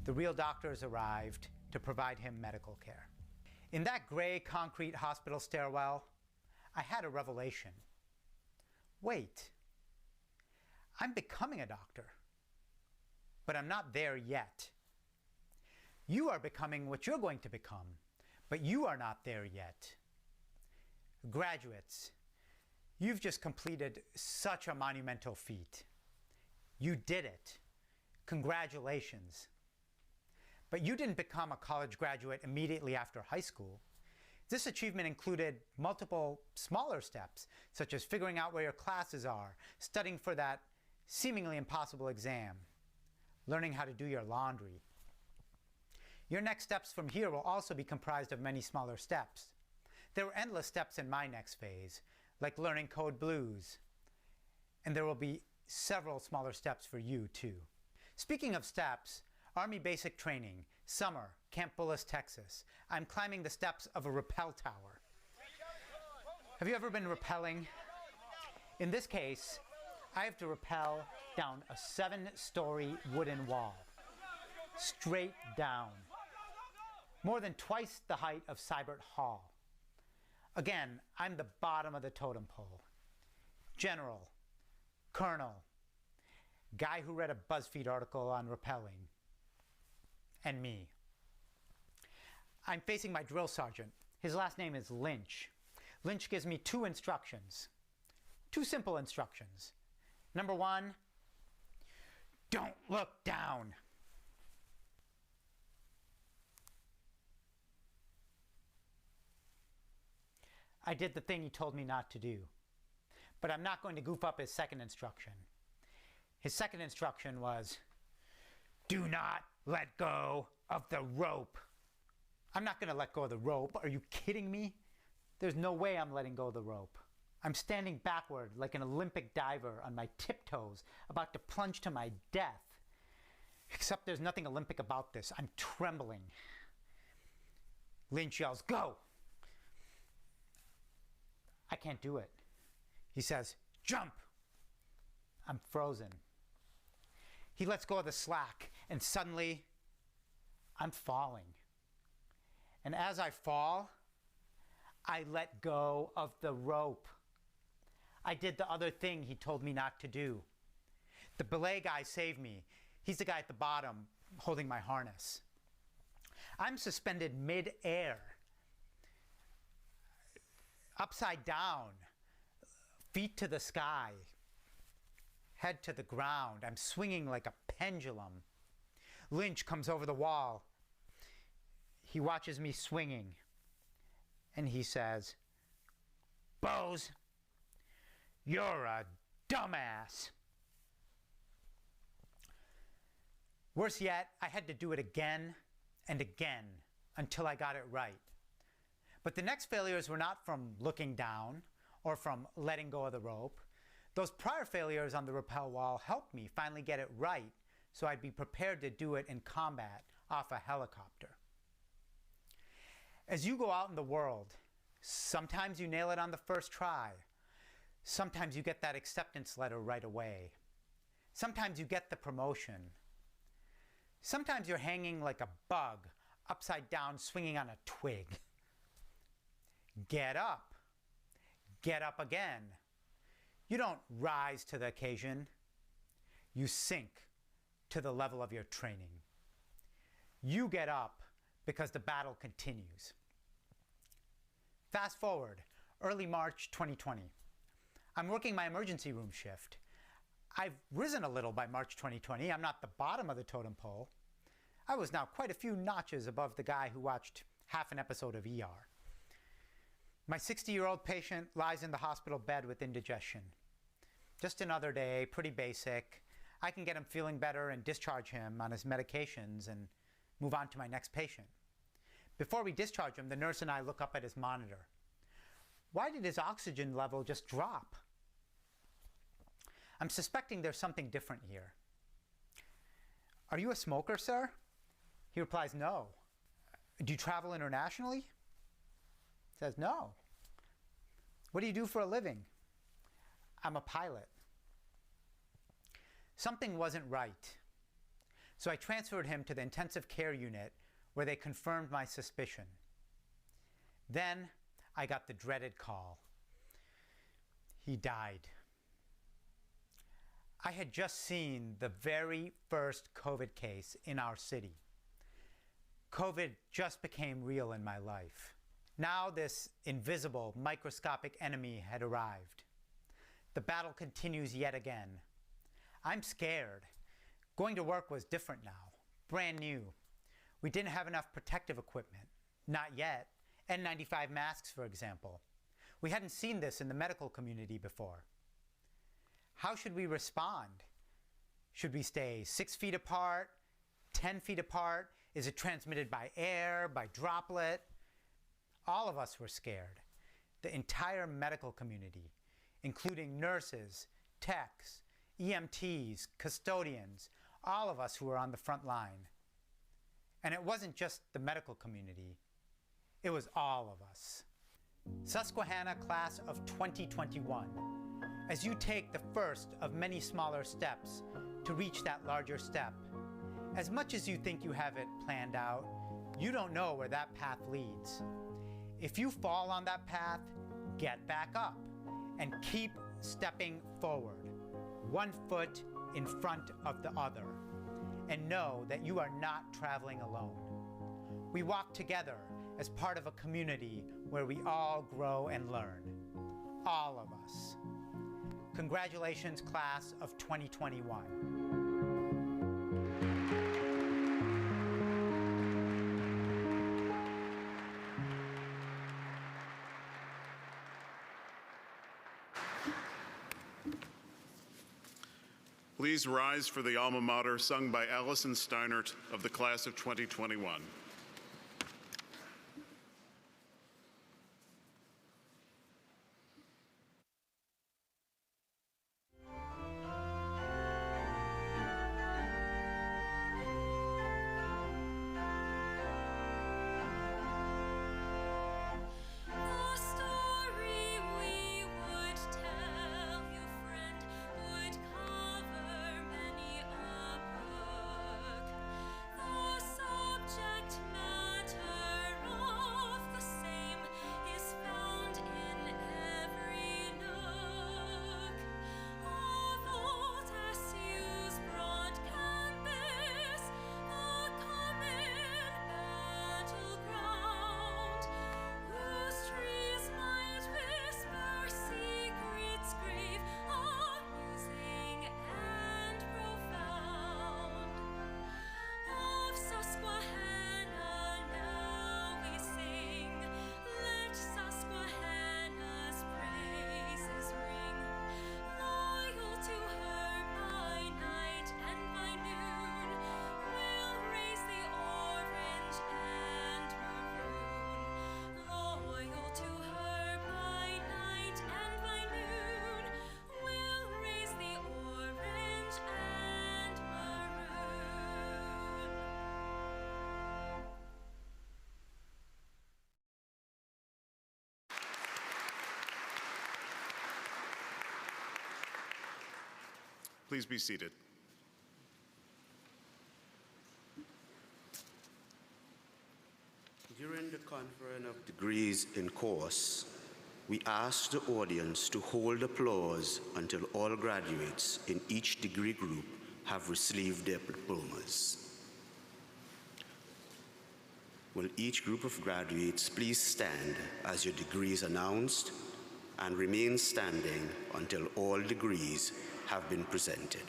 the real doctors arrived to provide him medical care. In that gray concrete hospital stairwell, I had a revelation. Wait, I'm becoming a doctor, but I'm not there yet. You are becoming what you're going to become, but you are not there yet. Graduates, you've just completed such a monumental feat. You did it. Congratulations. But you didn't become a college graduate immediately after high school. This achievement included multiple smaller steps, such as figuring out where your classes are, studying for that seemingly impossible exam, learning how to do your laundry. Your next steps from here will also be comprised of many smaller steps. There were endless steps in my next phase, like learning code blues. And there will be several smaller steps for you, too. Speaking of steps, Army Basic Training, summer, Camp Bullis, Texas. I'm climbing the steps of a rappel tower. Have you ever been rappelling? In this case, I have to rappel down a 7-story wooden wall, straight down, more than twice the height of Seibert Hall. Again, I'm the bottom of the totem pole. General, colonel, guy who read a BuzzFeed article on rappelling, and me. I'm facing my drill sergeant. His last name is Lynch. Lynch gives me two instructions. Two simple instructions. Number one, don't look down. I did the thing he told me not to do. But I'm not going to goof up his second instruction. His second instruction was, do not let go of the rope. I'm not going to let go of the rope. Are you kidding me? There's no way I'm letting go of the rope. I'm standing backward like an Olympic diver on my tiptoes, about to plunge to my death. Except there's nothing Olympic about this. I'm trembling. Lynch yells, go! I can't do it. He says, jump! I'm frozen. He lets go of the slack, and suddenly, I'm falling. And as I fall, I let go of the rope. I did the other thing he told me not to do. The belay guy saved me. He's the guy at the bottom holding my harness. I'm suspended mid-air, upside down, feet to the sky, head to the ground. I'm swinging like a pendulum. Lynch comes over the wall. He watches me swinging, and he says, Bose, you're a dumbass. Worse yet, I had to do it again and again until I got it right. But the next failures were not from looking down or from letting go of the rope. Those prior failures on the rappel wall helped me finally get it right so I'd be prepared to do it in combat off a helicopter. As you go out in the world, sometimes you nail it on the first try. Sometimes you get that acceptance letter right away. Sometimes you get the promotion. Sometimes you're hanging like a bug, upside down, swinging on a twig. Get up. Get up again. You don't rise to the occasion. You sink to the level of your training. You get up because the battle continues. Fast forward, early March 2020. I'm working my emergency room shift. I've risen a little by March 2020. I'm not the bottom of the totem pole. I was now quite a few notches above the guy who watched half an episode of ER. My 60-year-old patient lies in the hospital bed with indigestion. Just another day, pretty basic. I can get him feeling better and discharge him on his medications and move on to my next patient. Before we discharge him, the nurse and I look up at his monitor. Why did his oxygen level just drop? I'm suspecting there's something different here. Are you a smoker, sir? He replies, no. Do you travel internationally? He says, no. What do you do for a living? I'm a pilot. Something wasn't right. So I transferred him to the intensive care unit where they confirmed my suspicion. Then I got the dreaded call. He died. I had just seen the very first COVID case in our city. COVID just became real in my life. Now this invisible, microscopic enemy had arrived. The battle continues yet again. I'm scared. Going to work was different now, brand new. We didn't have enough protective equipment. Not yet. N95 masks, for example. We hadn't seen this in the medical community before. How should we respond? Should we stay 6 feet apart, 10 feet apart? Is it transmitted by air, by droplet? All of us were scared. The entire medical community, including nurses, techs, EMTs, custodians, all of us who were on the front line. And it wasn't just the medical community, it was all of us. Susquehanna class of 2021, as you take the first of many smaller steps to reach that larger step, as much as you think you have it planned out, you don't know where that path leads. If you fall on that path, get back up and keep stepping forward, 1 foot in front of the other, and know that you are not traveling alone. We walk together as part of a community where we all grow and learn. All of us. Congratulations, class of 2021. Please rise for the alma mater sung by Allison Steinert of the class of 2021. Please be seated. During the conferring of degrees in course, we ask the audience to hold applause until all graduates in each degree group have received their diplomas. Will each group of graduates please stand as your degree is announced and remain standing until all degrees have been presented.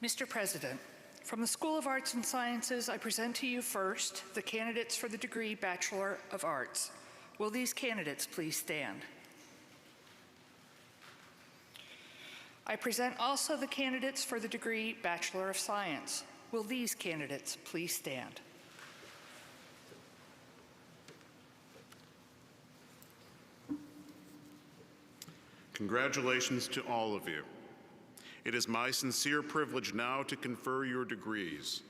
Mr. President, from the School of Arts and Sciences, I present to you first the candidates for the degree Bachelor of Arts. Will these candidates please stand? I present also the candidates for the degree Bachelor of Science. Will these candidates please stand? Congratulations to all of you. It is my sincere privilege now to confer your degrees.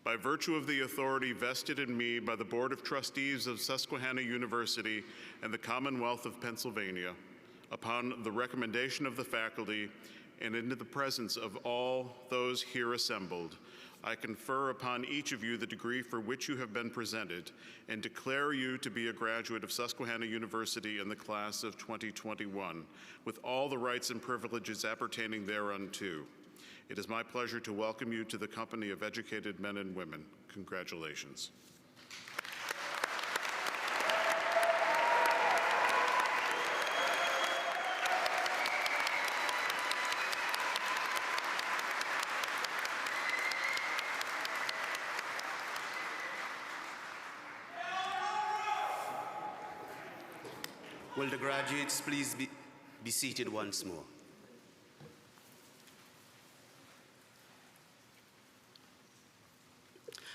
By virtue of the authority vested in me by the Board of Trustees of Susquehanna University and the Commonwealth of Pennsylvania, upon the recommendation of the faculty and in the presence of all those here assembled, I confer upon each of you the degree for which you have been presented and declare you to be a graduate of Susquehanna University in the class of 2021, with all the rights and privileges appertaining thereunto. It is my pleasure to welcome you to the company of educated men and women. Congratulations. Will the graduates please be seated once more?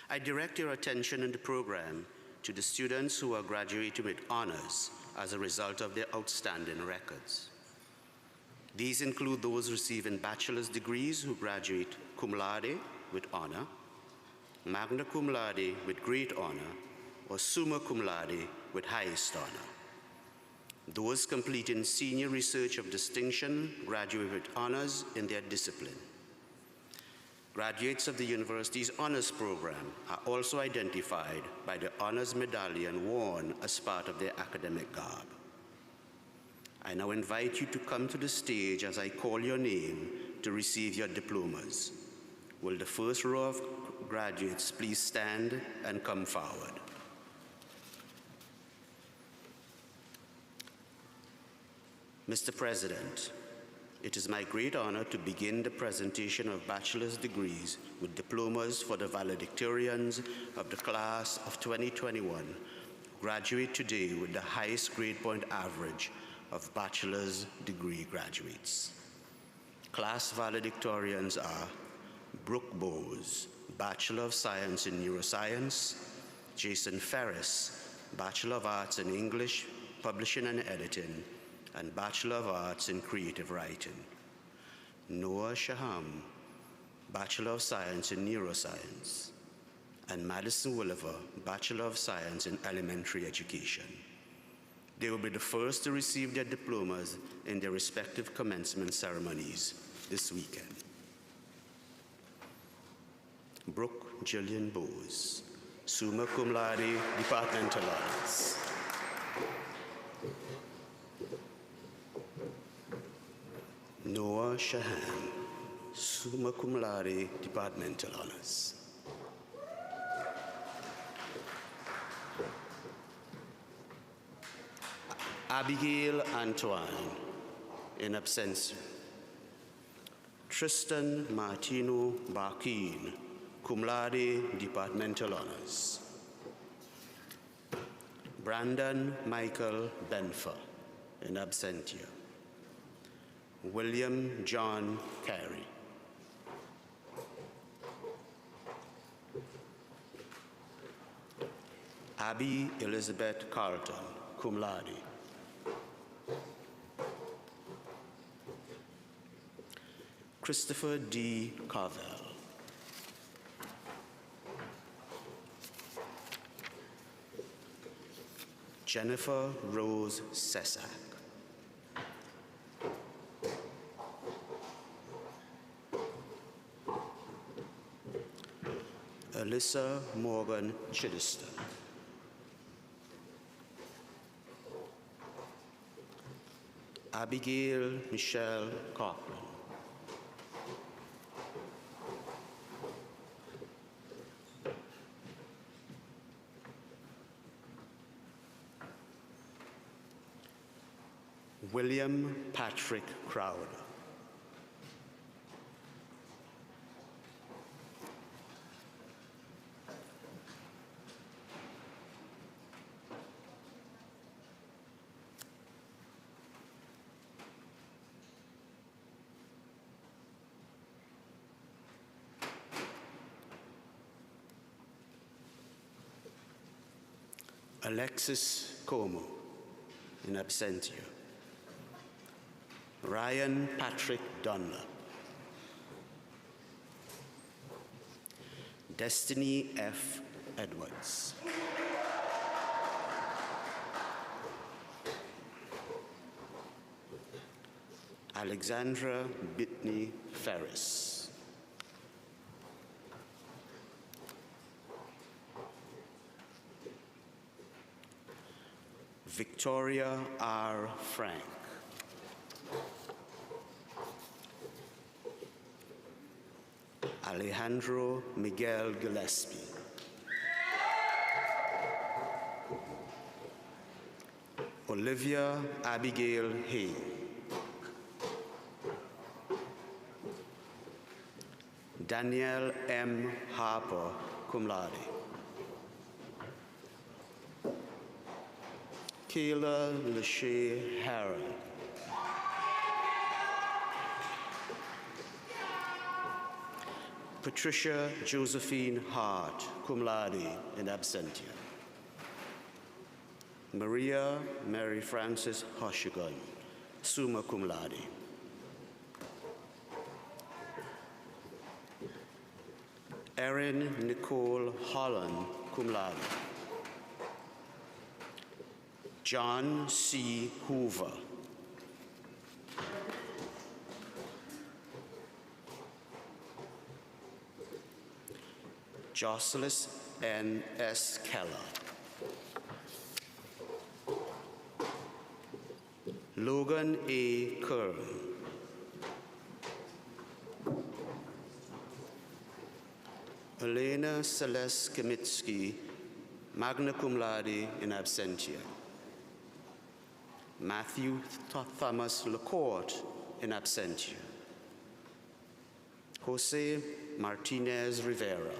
I direct your attention in the program to the students who are graduating with honors as a result of their outstanding records. These include those receiving bachelor's degrees who graduate cum laude with honor, magna cum laude with great honor, or summa cum laude with highest honor. Those completing senior research of distinction graduate with honors in their discipline. Graduates of the university's honors program are also identified by the honors medallion worn as part of their academic garb. I now invite you to come to the stage as I call your name to receive your diplomas. Will the first row of graduates please stand and come forward? Mr. President, it is my great honor to begin the presentation of bachelor's degrees with diplomas for the valedictorians of the class of 2021, who graduate today with the highest grade point average of bachelor's degree graduates. Class valedictorians are Brooke Bowes, Bachelor of Science in Neuroscience; Jason Ferris, Bachelor of Arts in English, Publishing and Editing, and Bachelor of Arts in Creative Writing; Noah Shaham, Bachelor of Science in Neuroscience; and Madison Williver, Bachelor of Science in Elementary Education. They will be the first to receive their diplomas in their respective commencement ceremonies this weekend. Brooke Jillian Bowes, summa cum laude, departmental honors. Noah Shahan, summa cum laude, departmental honors. Abigail Antoine, in absentia. Tristan Martino Barkin, cum laude, departmental honors. Brandon Michael Benfer, in absentia. William John Carey. Abby Elizabeth Carlton, cum laude. Christopher D. Carvel. Jennifer Rose Sesak. Alyssa Morgan Chidester. Abigail Michelle Cochran. William Patrick Crowder. Alexis Como, in absentia. Ryan Patrick Dunlap. Destiny F. Edwards. Alexandra Bitney Ferris. Victoria R. Frank. Alejandro Miguel Gillespie. Olivia Abigail Hay. Danielle M. Harper, cum laude. Kayla Lachey Harrell. Patricia Josephine Hart, cum laude, in absentia. Maria Mary Frances Hoshigan, summa cum laude. Erin Nicole Holland, cum laude. John C. Hoover. Jocelyn N. S. Keller. Logan A. Kern. Elena Celeste Kamitsky, magna cum laude in absentia. Matthew Thomas Lacourt in absentia. Jose Martinez Rivera.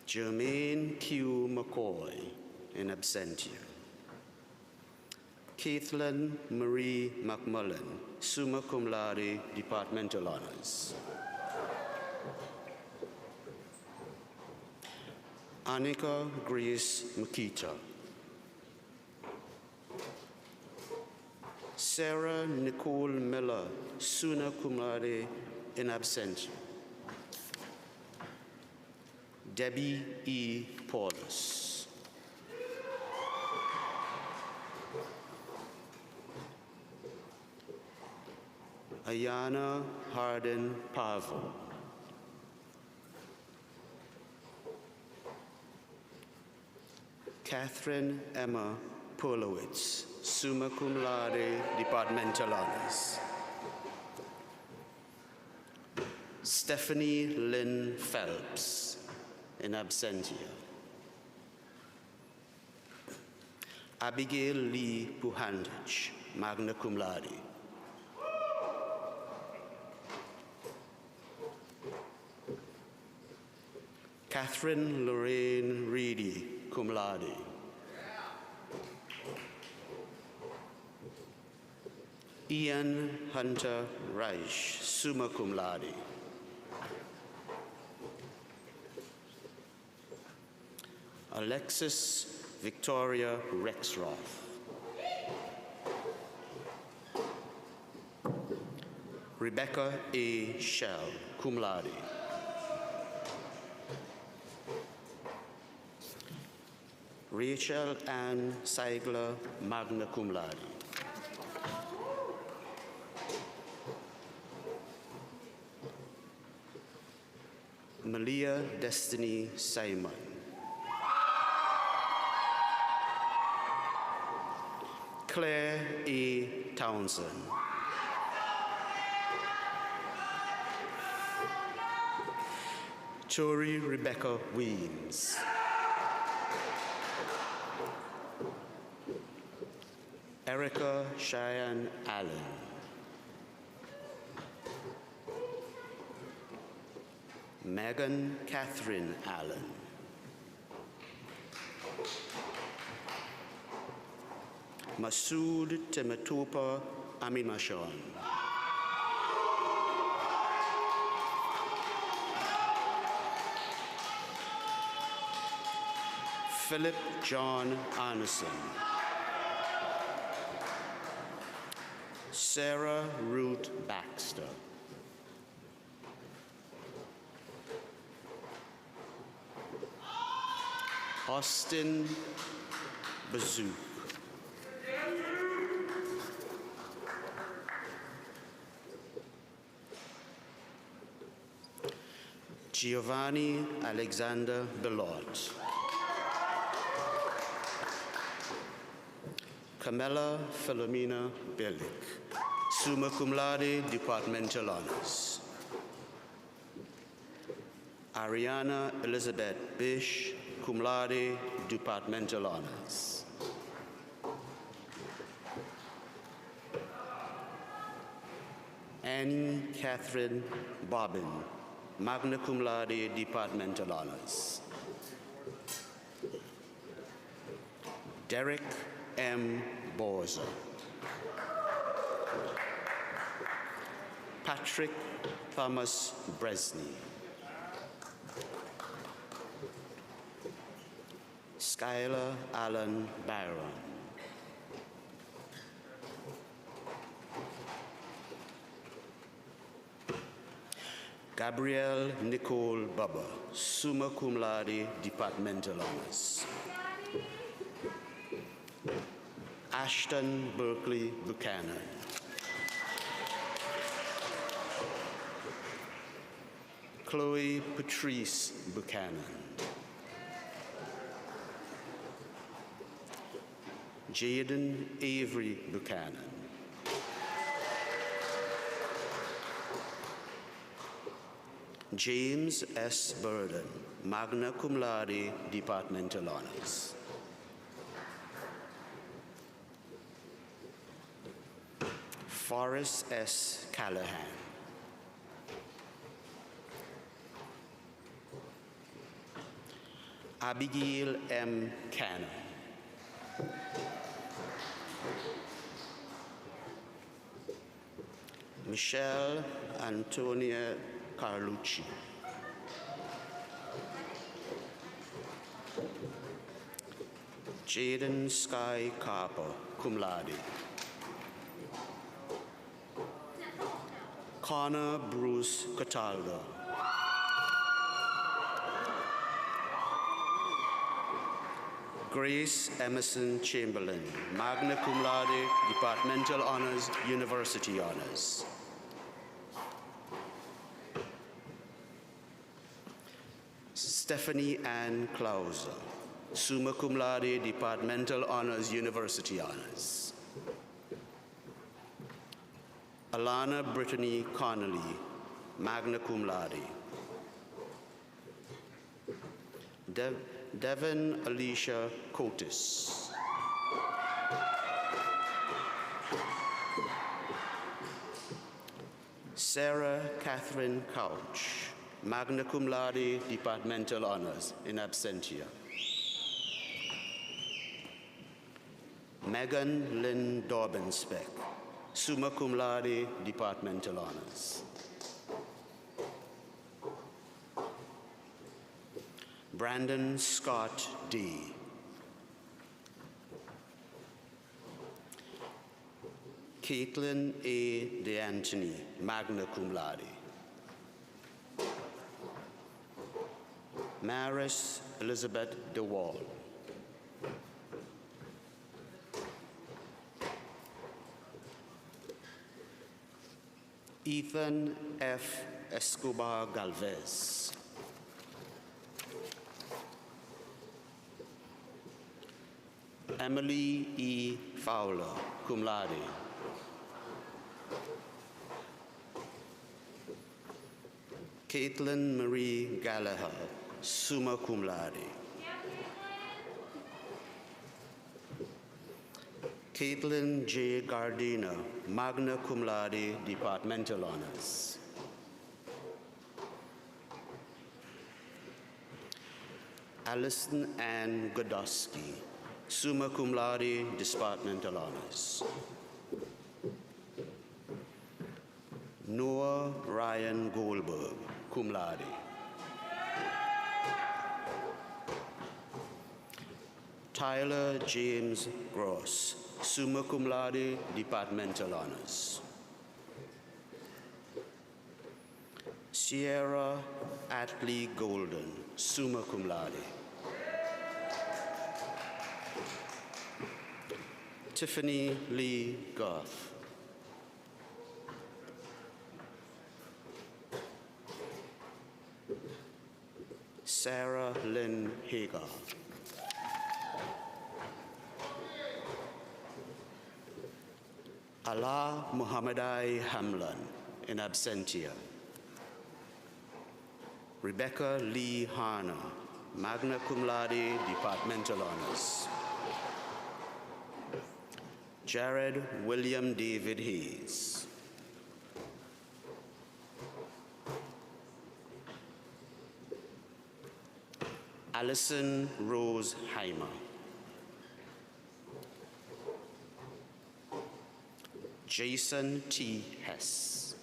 Jermaine Q. McCoy in absentia. Caitlin Marie McMullen, summa cum laude, departmental honors. Annika Grace Makita. Sarah Nicole Miller, summa cum laude, in absentia. Debbie E. Paulus. Ayana Hardin Pavo. Catherine Emma Polowitz, summa cum laude, departmental honors. Stephanie Lynn Phelps, in absentia. Abigail Lee Puhandich, magna cum laude. Catherine Lorraine Reedy, cum laude. Ian Hunter Reich, summa cum laude. Alexis Victoria Rexroth. Rebecca A. Shell, cum laude. Rachel Ann Seigler, magna cum laude. Malia Destiny Simon. Claire A. Townsend. Tori Rebecca Weems. Erica Cheyenne Allen. Megan Catherine Allen. Masood Temetopa Aminashon. Philip John Arneson. Sarah Ruth Baxter. Austin Bazook. Giovanni Alexander Belot. Camilla Philomena Bellick, summa cum laude, departmental honors. Ariana Elizabeth Bish, cum laude, departmental honors. Annie Catherine Bobbin, magna cum laude, departmental honors. Derek M. Borza. Patrick Thomas Bresney. Skylar Allen Byron. Gabrielle Nicole Bubba, summa cum laude, departmental honors. Ashton Berkeley Buchanan. Chloe Patrice Buchanan. Jaden Avery Buchanan. James S. Burden, magna cum laude, departmental honors. Forrest S. Callahan. Abigail M. Cannon. Michelle Antonia Carlucci. Jaden Sky Carper, cum laude. Connor Bruce Cataldo. Grace Emerson Chamberlain, magna cum laude, departmental honors, university honors. Stephanie Ann Clauser, summa cum laude, departmental honors, university honors. Alana Brittany Connolly, magna cum laude. Devin Alicia Cotis. Sarah Catherine Couch, magna cum laude, departmental honors, in absentia. Megan Lynn Dorbenspeck, summa cum laude, departmental honors. Brandon Scott D. Caitlin A. DeAntony, magna cum laude. Maris Elizabeth DeWall. Ethan F. Escobar Galvez. Emily E. Fowler, cum laude. Caitlin Marie Gallagher, summa cum laude. Caitlin J. Gardiner, magna cum laude, departmental honors. Alison Ann Godosky, summa cum laude, departmental honors. Noah Ryan Goldberg, cum laude. Tyler James Gross, summa cum laude, departmental honors. Sierra Atlee Golden, summa cum laude. Tiffany Lee Goff. Sarah Lynn Hagar. Allah Muhammadai Hamlan, in absentia. Rebecca Lee Harner, magna cum laude, departmental honors. Jared William David Hayes. Allison Rose Heimer. Jason T. Hess.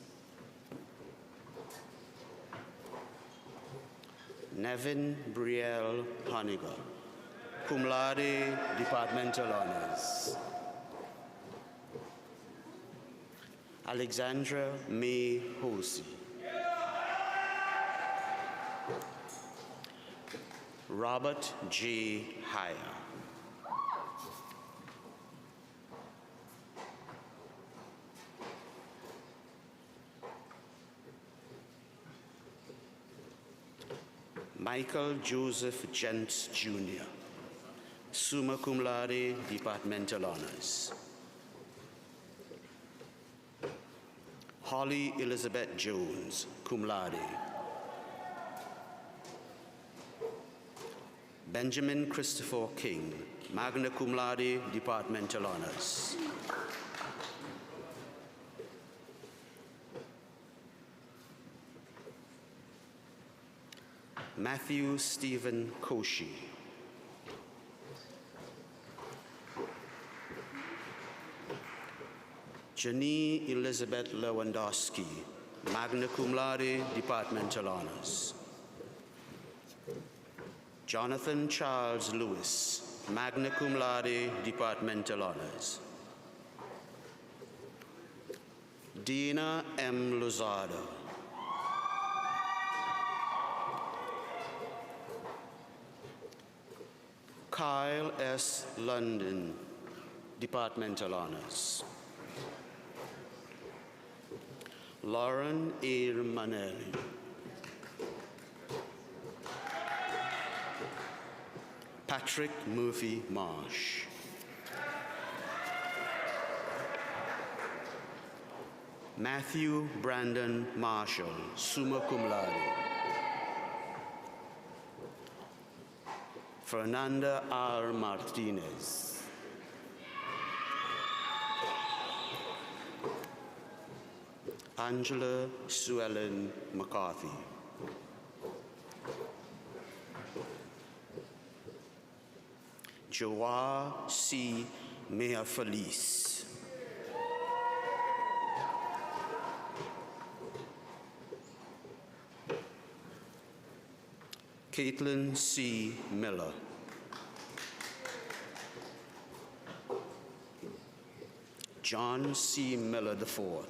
Nevin Brielle Honiger, cum laude, departmental honors. Alexandra May Hosey. Robert J. Heyer. Michael Joseph Gents, Jr., summa cum laude, departmental honors. Holly Elizabeth Jones, cum laude. Benjamin Christopher King, magna cum laude, departmental honors. Matthew Stephen Koshi. Janie Elizabeth Lewandowski, magna cum laude, departmental honors. Jonathan Charles Lewis, magna cum laude, departmental honors. Dina M. Lozada. Kyle S. London, departmental honors. Lauren A. Manelli. Patrick Murphy Marsh. Matthew Brandon Marshall, summa cum laude. Fernanda R. Martinez. Angela Sue Ellen McCarthy. Joa C. Mea Felice. Caitlin C. Miller. John C. Miller IV.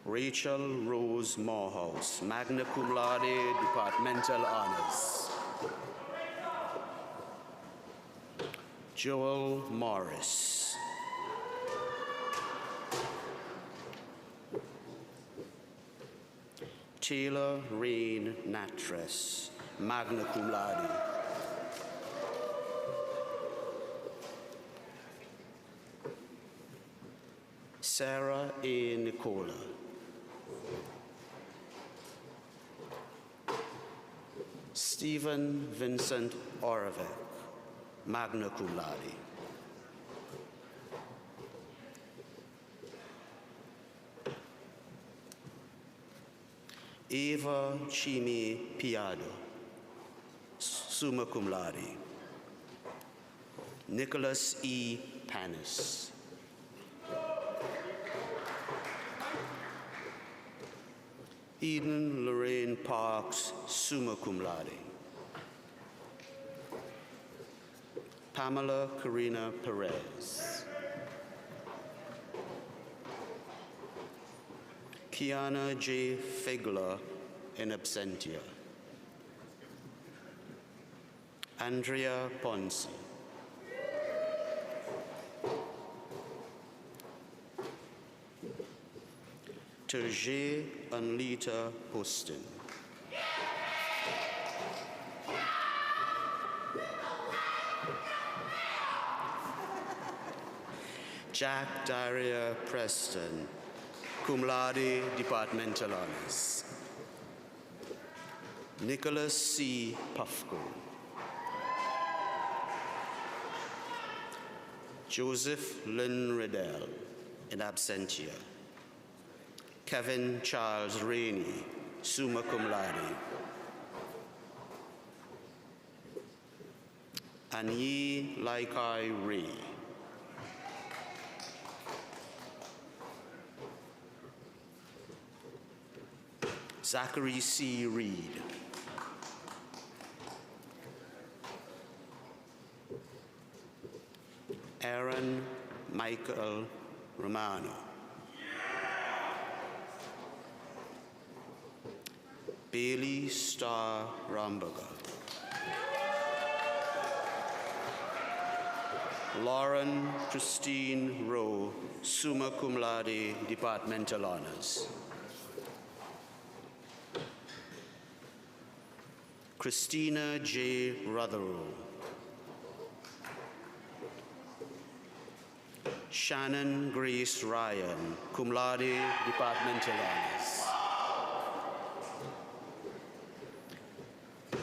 Rachel Rose Morehouse, magna cum laude, departmental honors. Joel Morris. Taylor Rain Natress, magna cum laude. Sarah A. Nicola. Stephen Vincent Oravec, magna cum laude. Eva Chimi Piado, summa cum laude. Nicholas E. Panis. Eden Lorraine Parks, summa cum laude. Pamela Karina Perez. Kiana J. Figler, in absentia. Andrea Ponce. Terje Anlita Poston. Jack Daria Preston, cum laude, departmental honors. Nicholas C. Puffco. Joseph Lynn Riddell, in absentia. Kevin Charles Rainey, summa cum laude. Anyi Laikai Ray. Zachary C. Reed. Aaron Michael Romano. Bailey Starr Ramberger. Lauren Christine Rowe, summa cum laude, departmental honors. Christina J. Rotherell. Shannon Grace Ryan, cum laude, departmental honors.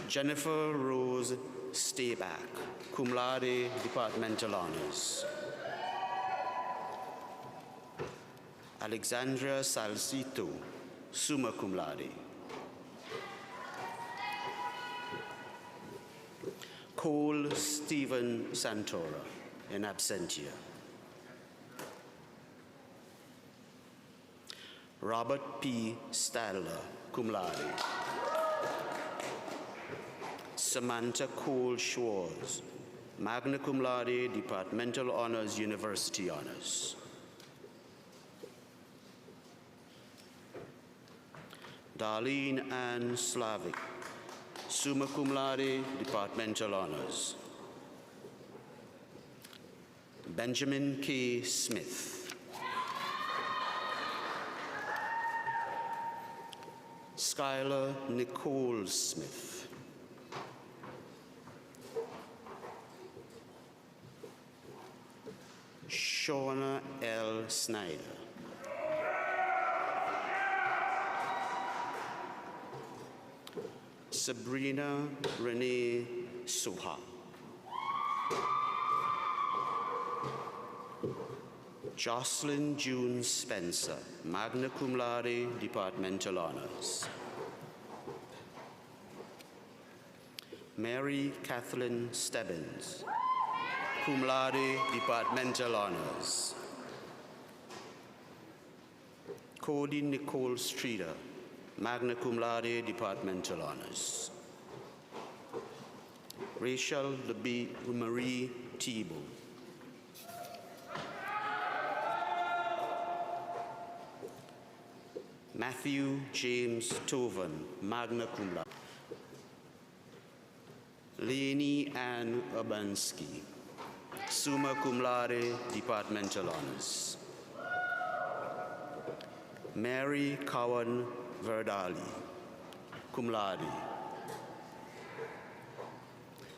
Jennifer Rose Stayback, cum laude, departmental honors. Alexandra Salcito, summa cum laude. Cole Stephen Santora, in absentia. Robert P. Stadler, cum laude. Samantha Cole Schwartz, magna cum laude, departmental honors, university honors. Darlene Ann Slavic, summa cum laude, departmental honors. Benjamin K. Smith. Skylar Nicole Smith. Shauna L. Snyder. Sabrina Renee Suha. Jocelyn June Spencer, magna cum laude, departmental honors. Mary Kathleen Stebbins, cum laude, departmental honors. Cody Nicole Streeter, magna cum laude, departmental honors. Rachel Marie Thibault. Matthew James Tovan, magna cum laude. Leonie Ann Urbanski, summa cum laude, departmental honors. Mary Cowan Verdali, cum laude.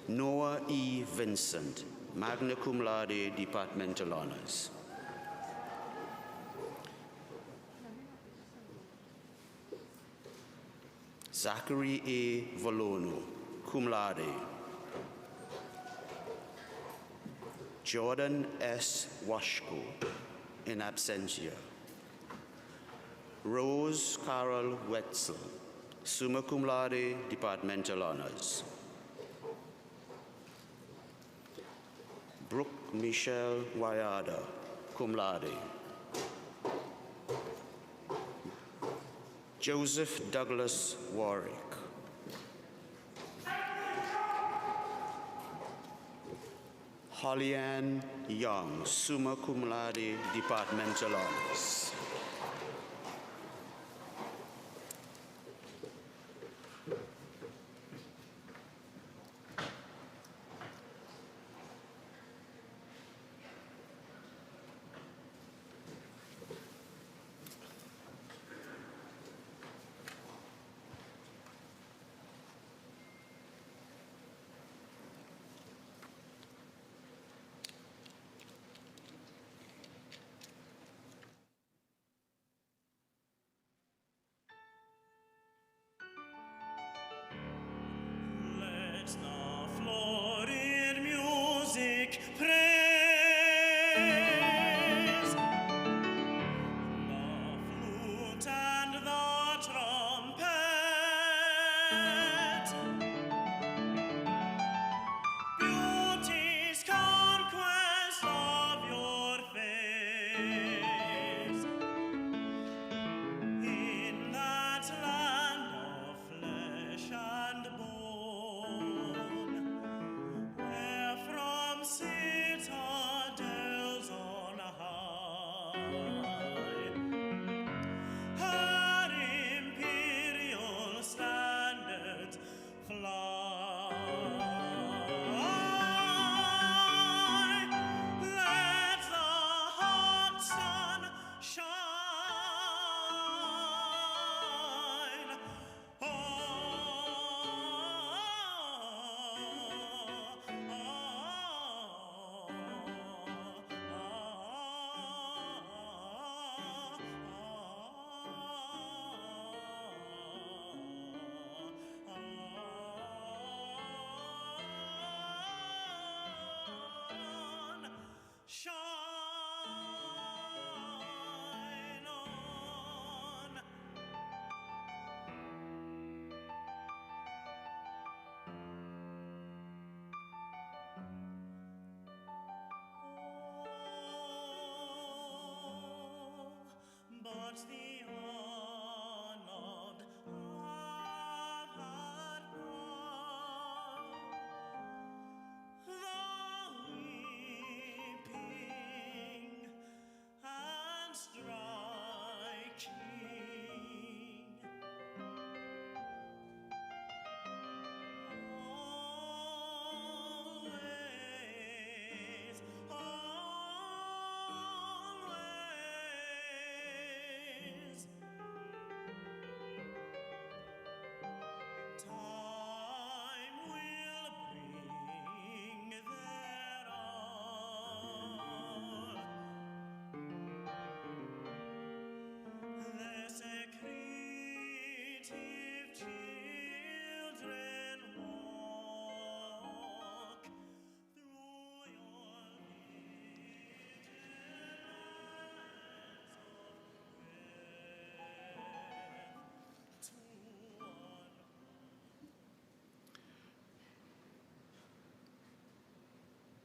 Noah E. Vincent, magna cum laude, departmental honors. Zachary A. Volono, cum laude. Jordan S. Washko, in absentia. Rose Carol Wetzel, summa cum laude, departmental honors. Brooke Michelle Wayada, cum laude. Joseph Douglas Warwick. Hollyann Young, summa cum laude, departmental honors.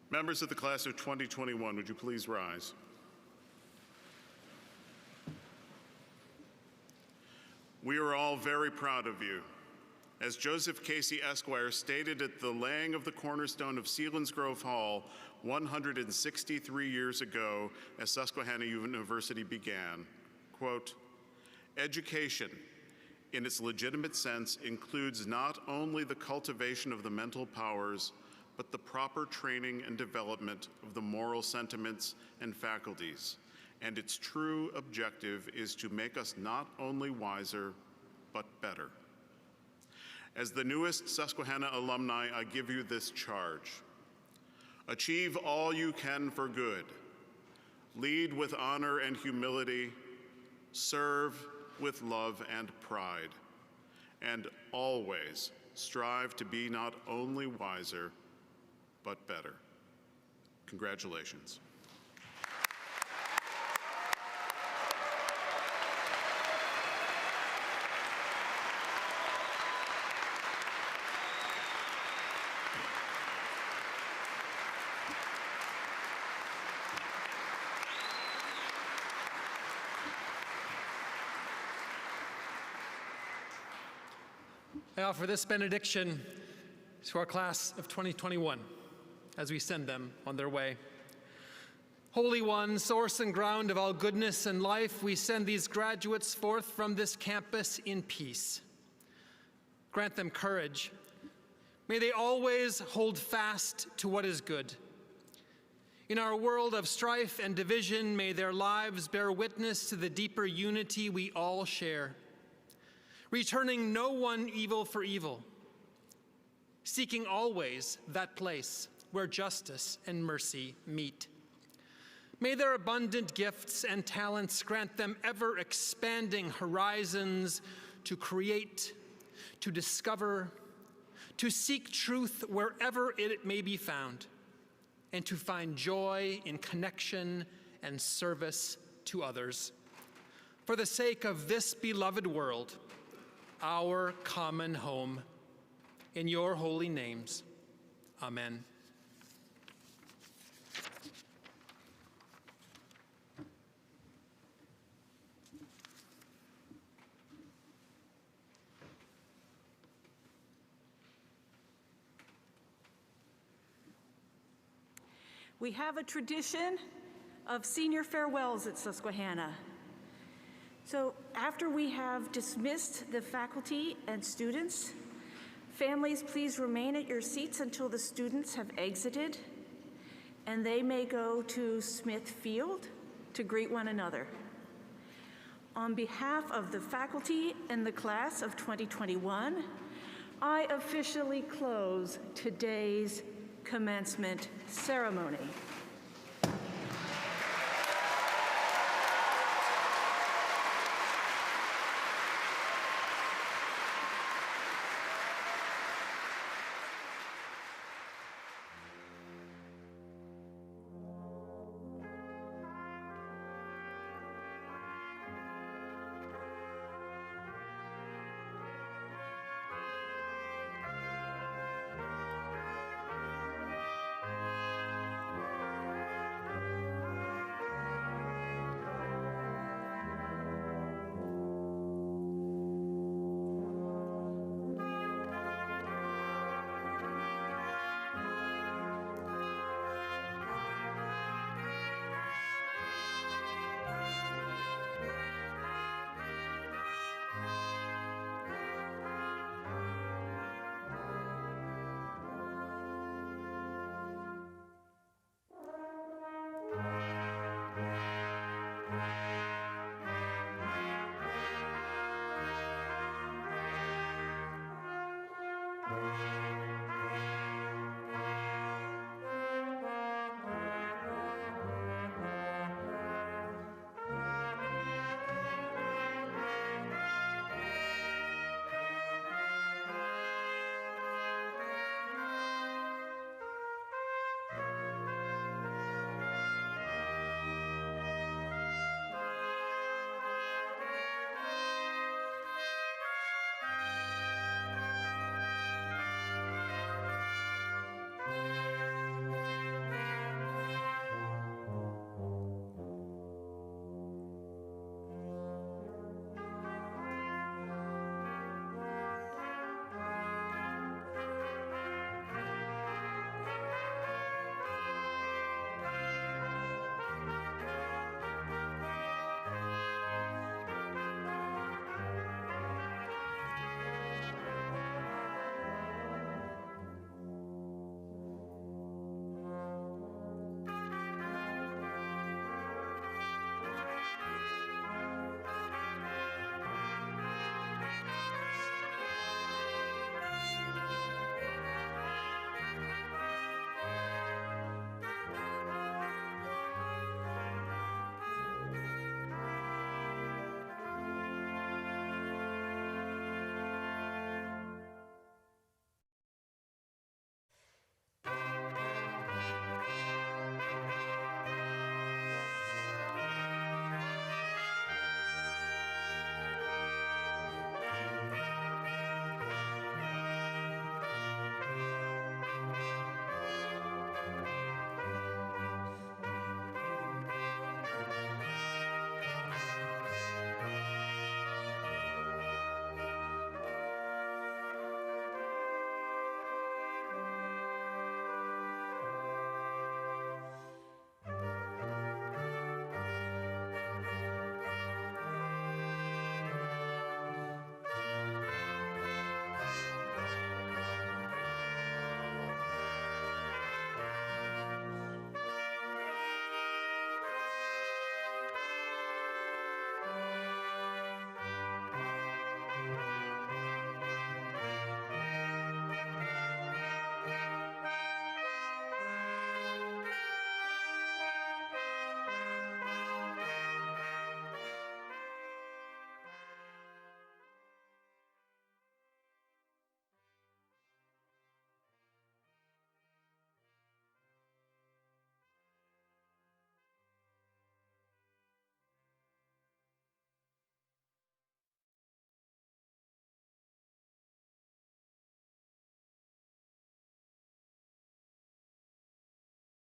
Members of the class of 2021, would you please rise? We are all very proud of you. As Joseph Casey Esquire stated at the laying of the cornerstone of Selinsgrove Hall 163 years ago as Susquehanna University began, quote, "Education, in its legitimate sense, includes not only the cultivation of the mental powers, but the proper training and development of the moral sentiments and faculties. And its true objective is to make us not only wiser, but better." As the newest Susquehanna alumni, I give you this charge. Achieve all you can for good. Lead with honor and humility. Serve with love and pride. And always strive to be not only wiser, but better. Congratulations. I offer this benediction to our class of 2021 as we send them on their way. Holy One, source and ground of all goodness and life, we send these graduates forth from this campus in peace. Grant them courage. May they always hold fast to what is good. In our world of strife and division, may their lives bear witness to the deeper unity we all share, returning no one evil for evil, seeking always that place where justice and mercy meet. May their abundant gifts and talents grant them ever-expanding horizons to create, to discover, to seek truth wherever it may be found, and to find joy in connection and service to others. For the sake of this beloved world, our common home, in your holy names, amen. We have a tradition of senior farewells at Susquehanna. So after we have dismissed the faculty and students, families, please remain at your seats until the students have exited, and they may go to Smith Field to greet one another. On behalf of the faculty and the class of 2021, I officially close today's commencement ceremony.